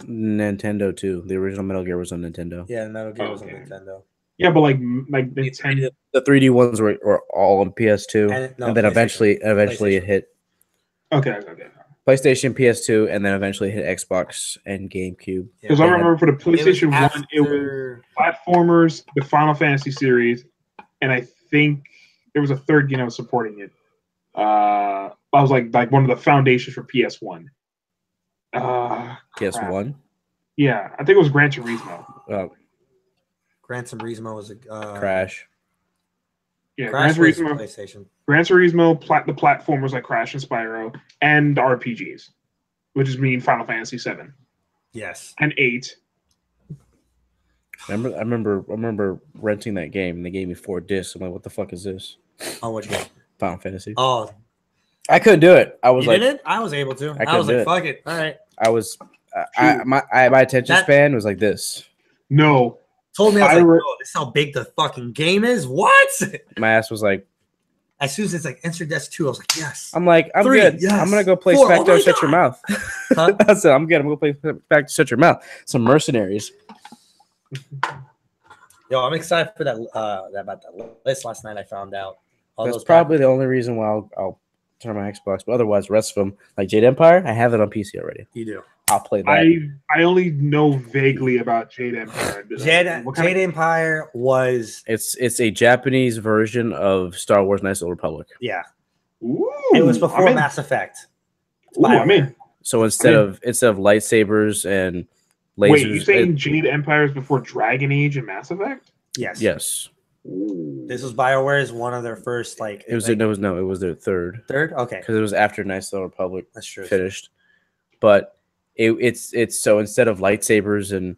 Nintendo too. The original Metal Gear was on Nintendo. Yeah, Metal Gear was on Nintendo. Yeah, but like Nintendo, the 3D ones were all on PS2, and then eventually it hit. Okay. PlayStation, PS2, and then eventually hit Xbox and GameCube. Because I remember for the PlayStation 1, it was platformers, the Final Fantasy series, and I think there was a third game that was supporting it. I was like one of the foundations for PS1. PS1? Yeah, I think it was Gran Turismo. Gran Turismo was a Crash. Yeah, Crash Gran Turismo, PlayStation. Gran Turismo, the platformers like Crash and Spyro, and RPGs, which is mean Final Fantasy 7. Yes. And 8. I remember renting that game, and they gave me 4 discs. I'm like, what the fuck is this? Oh, which game? Final Fantasy. Oh, I couldn't do it. I was you like, didn't? I was able to. I was like, fuck it. All right. I was, my attention span was like this. No. Told me, I was like, oh, this is how big the fucking game is? What? My ass was like, as soon as it's like Enter Death 2, I was like, yes. I'm like, I'm 3, good. Yes. I'm going to go play Spectre Shut Your Mouth. Huh? I said, I'm good. I'm going to play Spectre Shut Your Mouth. Some mercenaries. Yo, I'm excited for that about that list last night. I found out. That's probably the only reason why I'll turn my Xbox. But otherwise, the rest of them, like Jade Empire, I have it on PC already. You do. I'll play that. I only know vaguely about Jade Empire. Jade Empire was... It's a Japanese version of Star Wars Knights of the Republic. Yeah. Ooh, it was before Mass Effect. Ooh, I'm in. So instead of lightsabers and lasers... Wait, you saying Jade Empire is before Dragon Age and Mass Effect? Yes. Yes. Ooh. This was BioWare's one of their first, like... It was their third. Third? Okay. Because it was after Knights of the Republic. That's true. Finished. But... It's so instead of lightsabers and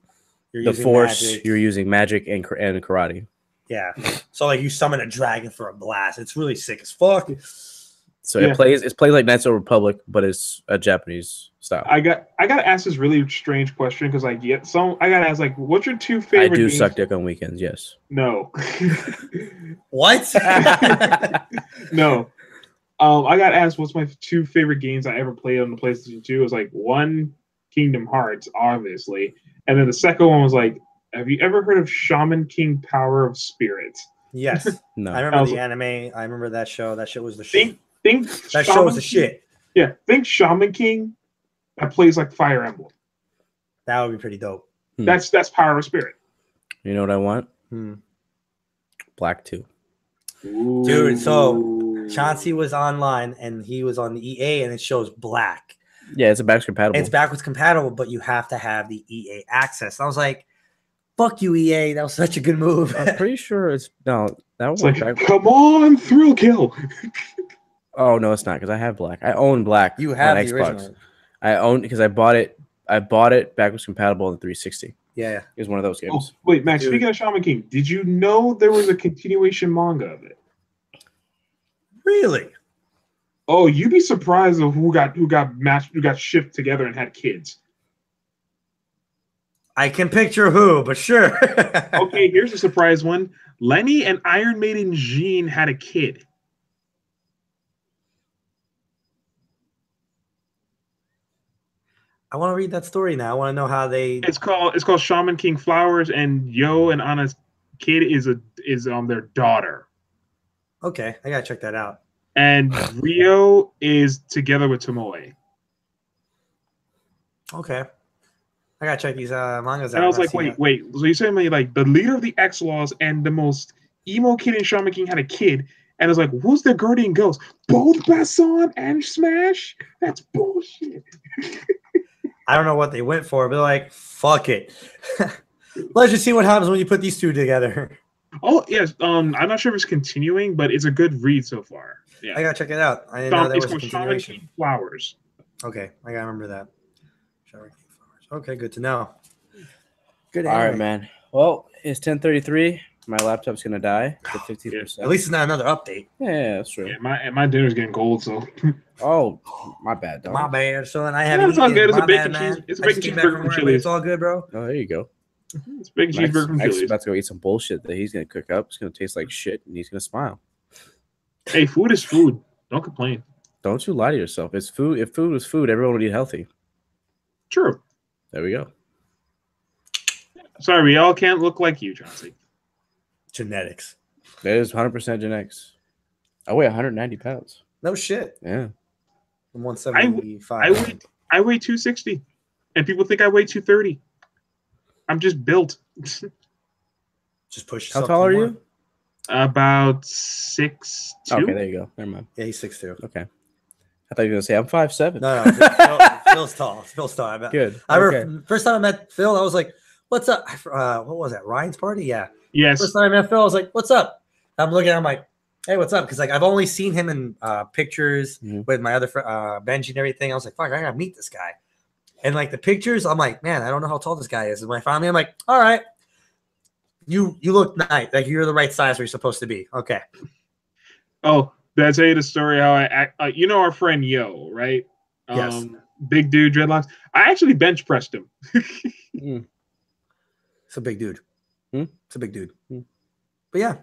the Force, you're using magic and karate. Yeah. So like you summon a dragon for a blast. It's really sick as fuck. So it plays like Knights of the Republic, but it's a Japanese style. I gotta ask this really strange question because I gotta ask like, what's your 2 favorite? I do games? suck dick on weekends. Yes. No. What? No. I got asked what's my 2 favorite games I ever played on the PlayStation 2. It was like 1, Kingdom Hearts, obviously, and then the second one was like, have you ever heard of Shaman King Power of Spirit? Yes. No. I remember the anime. I remember that show. That shit was the shit. Think that show was the shit. Yeah, think Shaman King that plays like Fire Emblem. That would be pretty dope. That's Power of Spirit. You know what I want? Black 2. Ooh. Dude, so Chauncey was online and he was on the EA and it shows Black. Yeah, it's backwards compatible. It's backwards compatible, but you have to have the EA access. And I was like, fuck you, EA. That was such a good move. I'm pretty sure it's that was like, come on, thrill kill. Oh no, it's not because I have Black. I own Black. You have on the Xbox. original. I own because I bought it backwards compatible on the 360. Yeah. It was one of those games. Oh, wait, Max, speaking of Shaman King, did you know there was a continuation manga of it? Really? Oh, you'd be surprised of who got shipped together and had kids. I can picture who, but sure. Okay, here's a surprise one. Lenny and Iron Maiden Jean had a kid. I want to read that story now. I want to know how they. It's called Shaman King Flowers, and Yo and Anna's kid is their daughter. Okay, I gotta check that out. And Rio is together with Tomoe. Okay. I gotta check these mangas out. And I was like, wait. So you're saying like the leader of the X-Laws and the most emo kid in Shaman King had a kid, and it's like, who's the guardian ghost? Both Basson and Smash? That's bullshit. I don't know what they went for, but they're like, fuck it. Let's just see what happens when you put these two together. Oh yes. I'm not sure if it's continuing, but it's a good read so far. Yeah. I gotta check it out. I didn't know there was a continuation. Shaman King Flowers. Okay, I gotta remember that. Shaman King Flowers. Okay, good to know. Good. All right, man. Well, it's 10:33. My laptop's gonna die to 50%. At least it's not another update. Yeah, that's true. Yeah, my dinner's getting cold, so. Oh, my bad, dog. My bad. So then I haven't. It's all good. It's a bacon man. cheese. It's a bacon cheeseburger from Chili's. It's all good, bro. Oh, there you go. It's big cheeseburger from Max is Chili's. about to go eat some bullshit that he's gonna cook up. It's gonna taste like shit, and he's gonna smile. Hey, food is food. Don't complain. Don't you lie to yourself. It's food. If food was food, everyone would eat healthy. True. There we go. Sorry, we all can't look like you, Chauncey. Genetics. That is 100% genetics. I weigh 190 pounds. No shit. Yeah. I'm 175. I weigh 260, and people think I weigh 230. I'm just built. Just push. How tall are you? About 6'2". Okay, there you go. Never mind. Yeah, he's 6'2". Okay. I thought you were gonna say I'm 5'7". No, Phil's tall. Phil's tall. Good. I remember first time I met Phil, I was like, "What's up?" What was that? Ryan's party? Yeah. Yes. First time I met Phil, I was like, "What's up?" I'm looking at him like, "Hey, what's up?" Because like I've only seen him in pictures with my other friend Benji and everything. I was like, "Fuck, I gotta meet this guy." And like the pictures, I'm like, "Man, I don't know how tall this guy is." And when I found me, I'm like, "All right, you look nice. Like you're the right size where you're supposed to be." Okay. Oh, did I tell you the story how I act? You know our friend Yo, right? Yes. Big dude, dreadlocks. I actually bench pressed him. It's a big dude. It's a big dude. Mm. But yeah.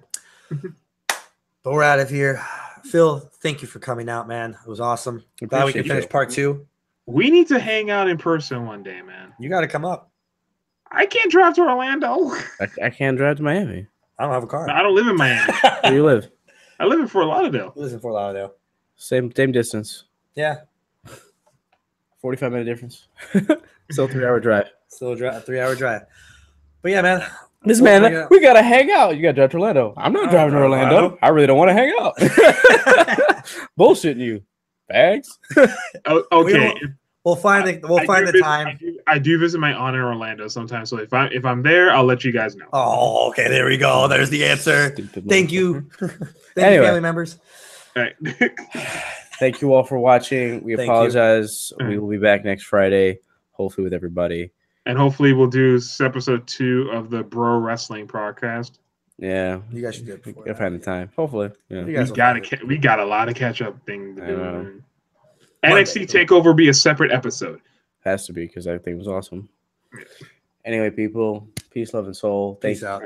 But we're out of here. Phil, thank you for coming out, man. It was awesome. Glad we can finish part 2. We need to hang out in person one day, man. You got to come up. I can't drive to Orlando. I can't drive to Miami. I don't have a car. I don't live in Miami. Where do you live? I live in Fort Lauderdale. He lives in Fort Lauderdale. Same distance. Yeah. 45-minute difference. Still 3-hour drive. Still a 3-hour drive. But yeah, man. We gotta hang out. You gotta drive to Orlando. I'm not driving to Orlando. I really don't want to hang out. Bullshitting you, bags. Okay. We'll find the time. I do visit my aunt in Orlando sometimes. So if I'm there, I'll let you guys know. Oh, okay. There we go. There's the answer. Thank you. Thank you, family members. All right. Thank you all for watching. We apologize. We will be back next Friday, hopefully with everybody. And hopefully we'll do episode 2 of the Bro Wrestling podcast. Yeah, you guys should do it before. You'll find the time. Hopefully, yeah. We got a lot of catch up thing to do. NXT Takeover be a separate episode. Has to be because I think it was awesome. Anyway, people, peace, love, and soul. Peace out.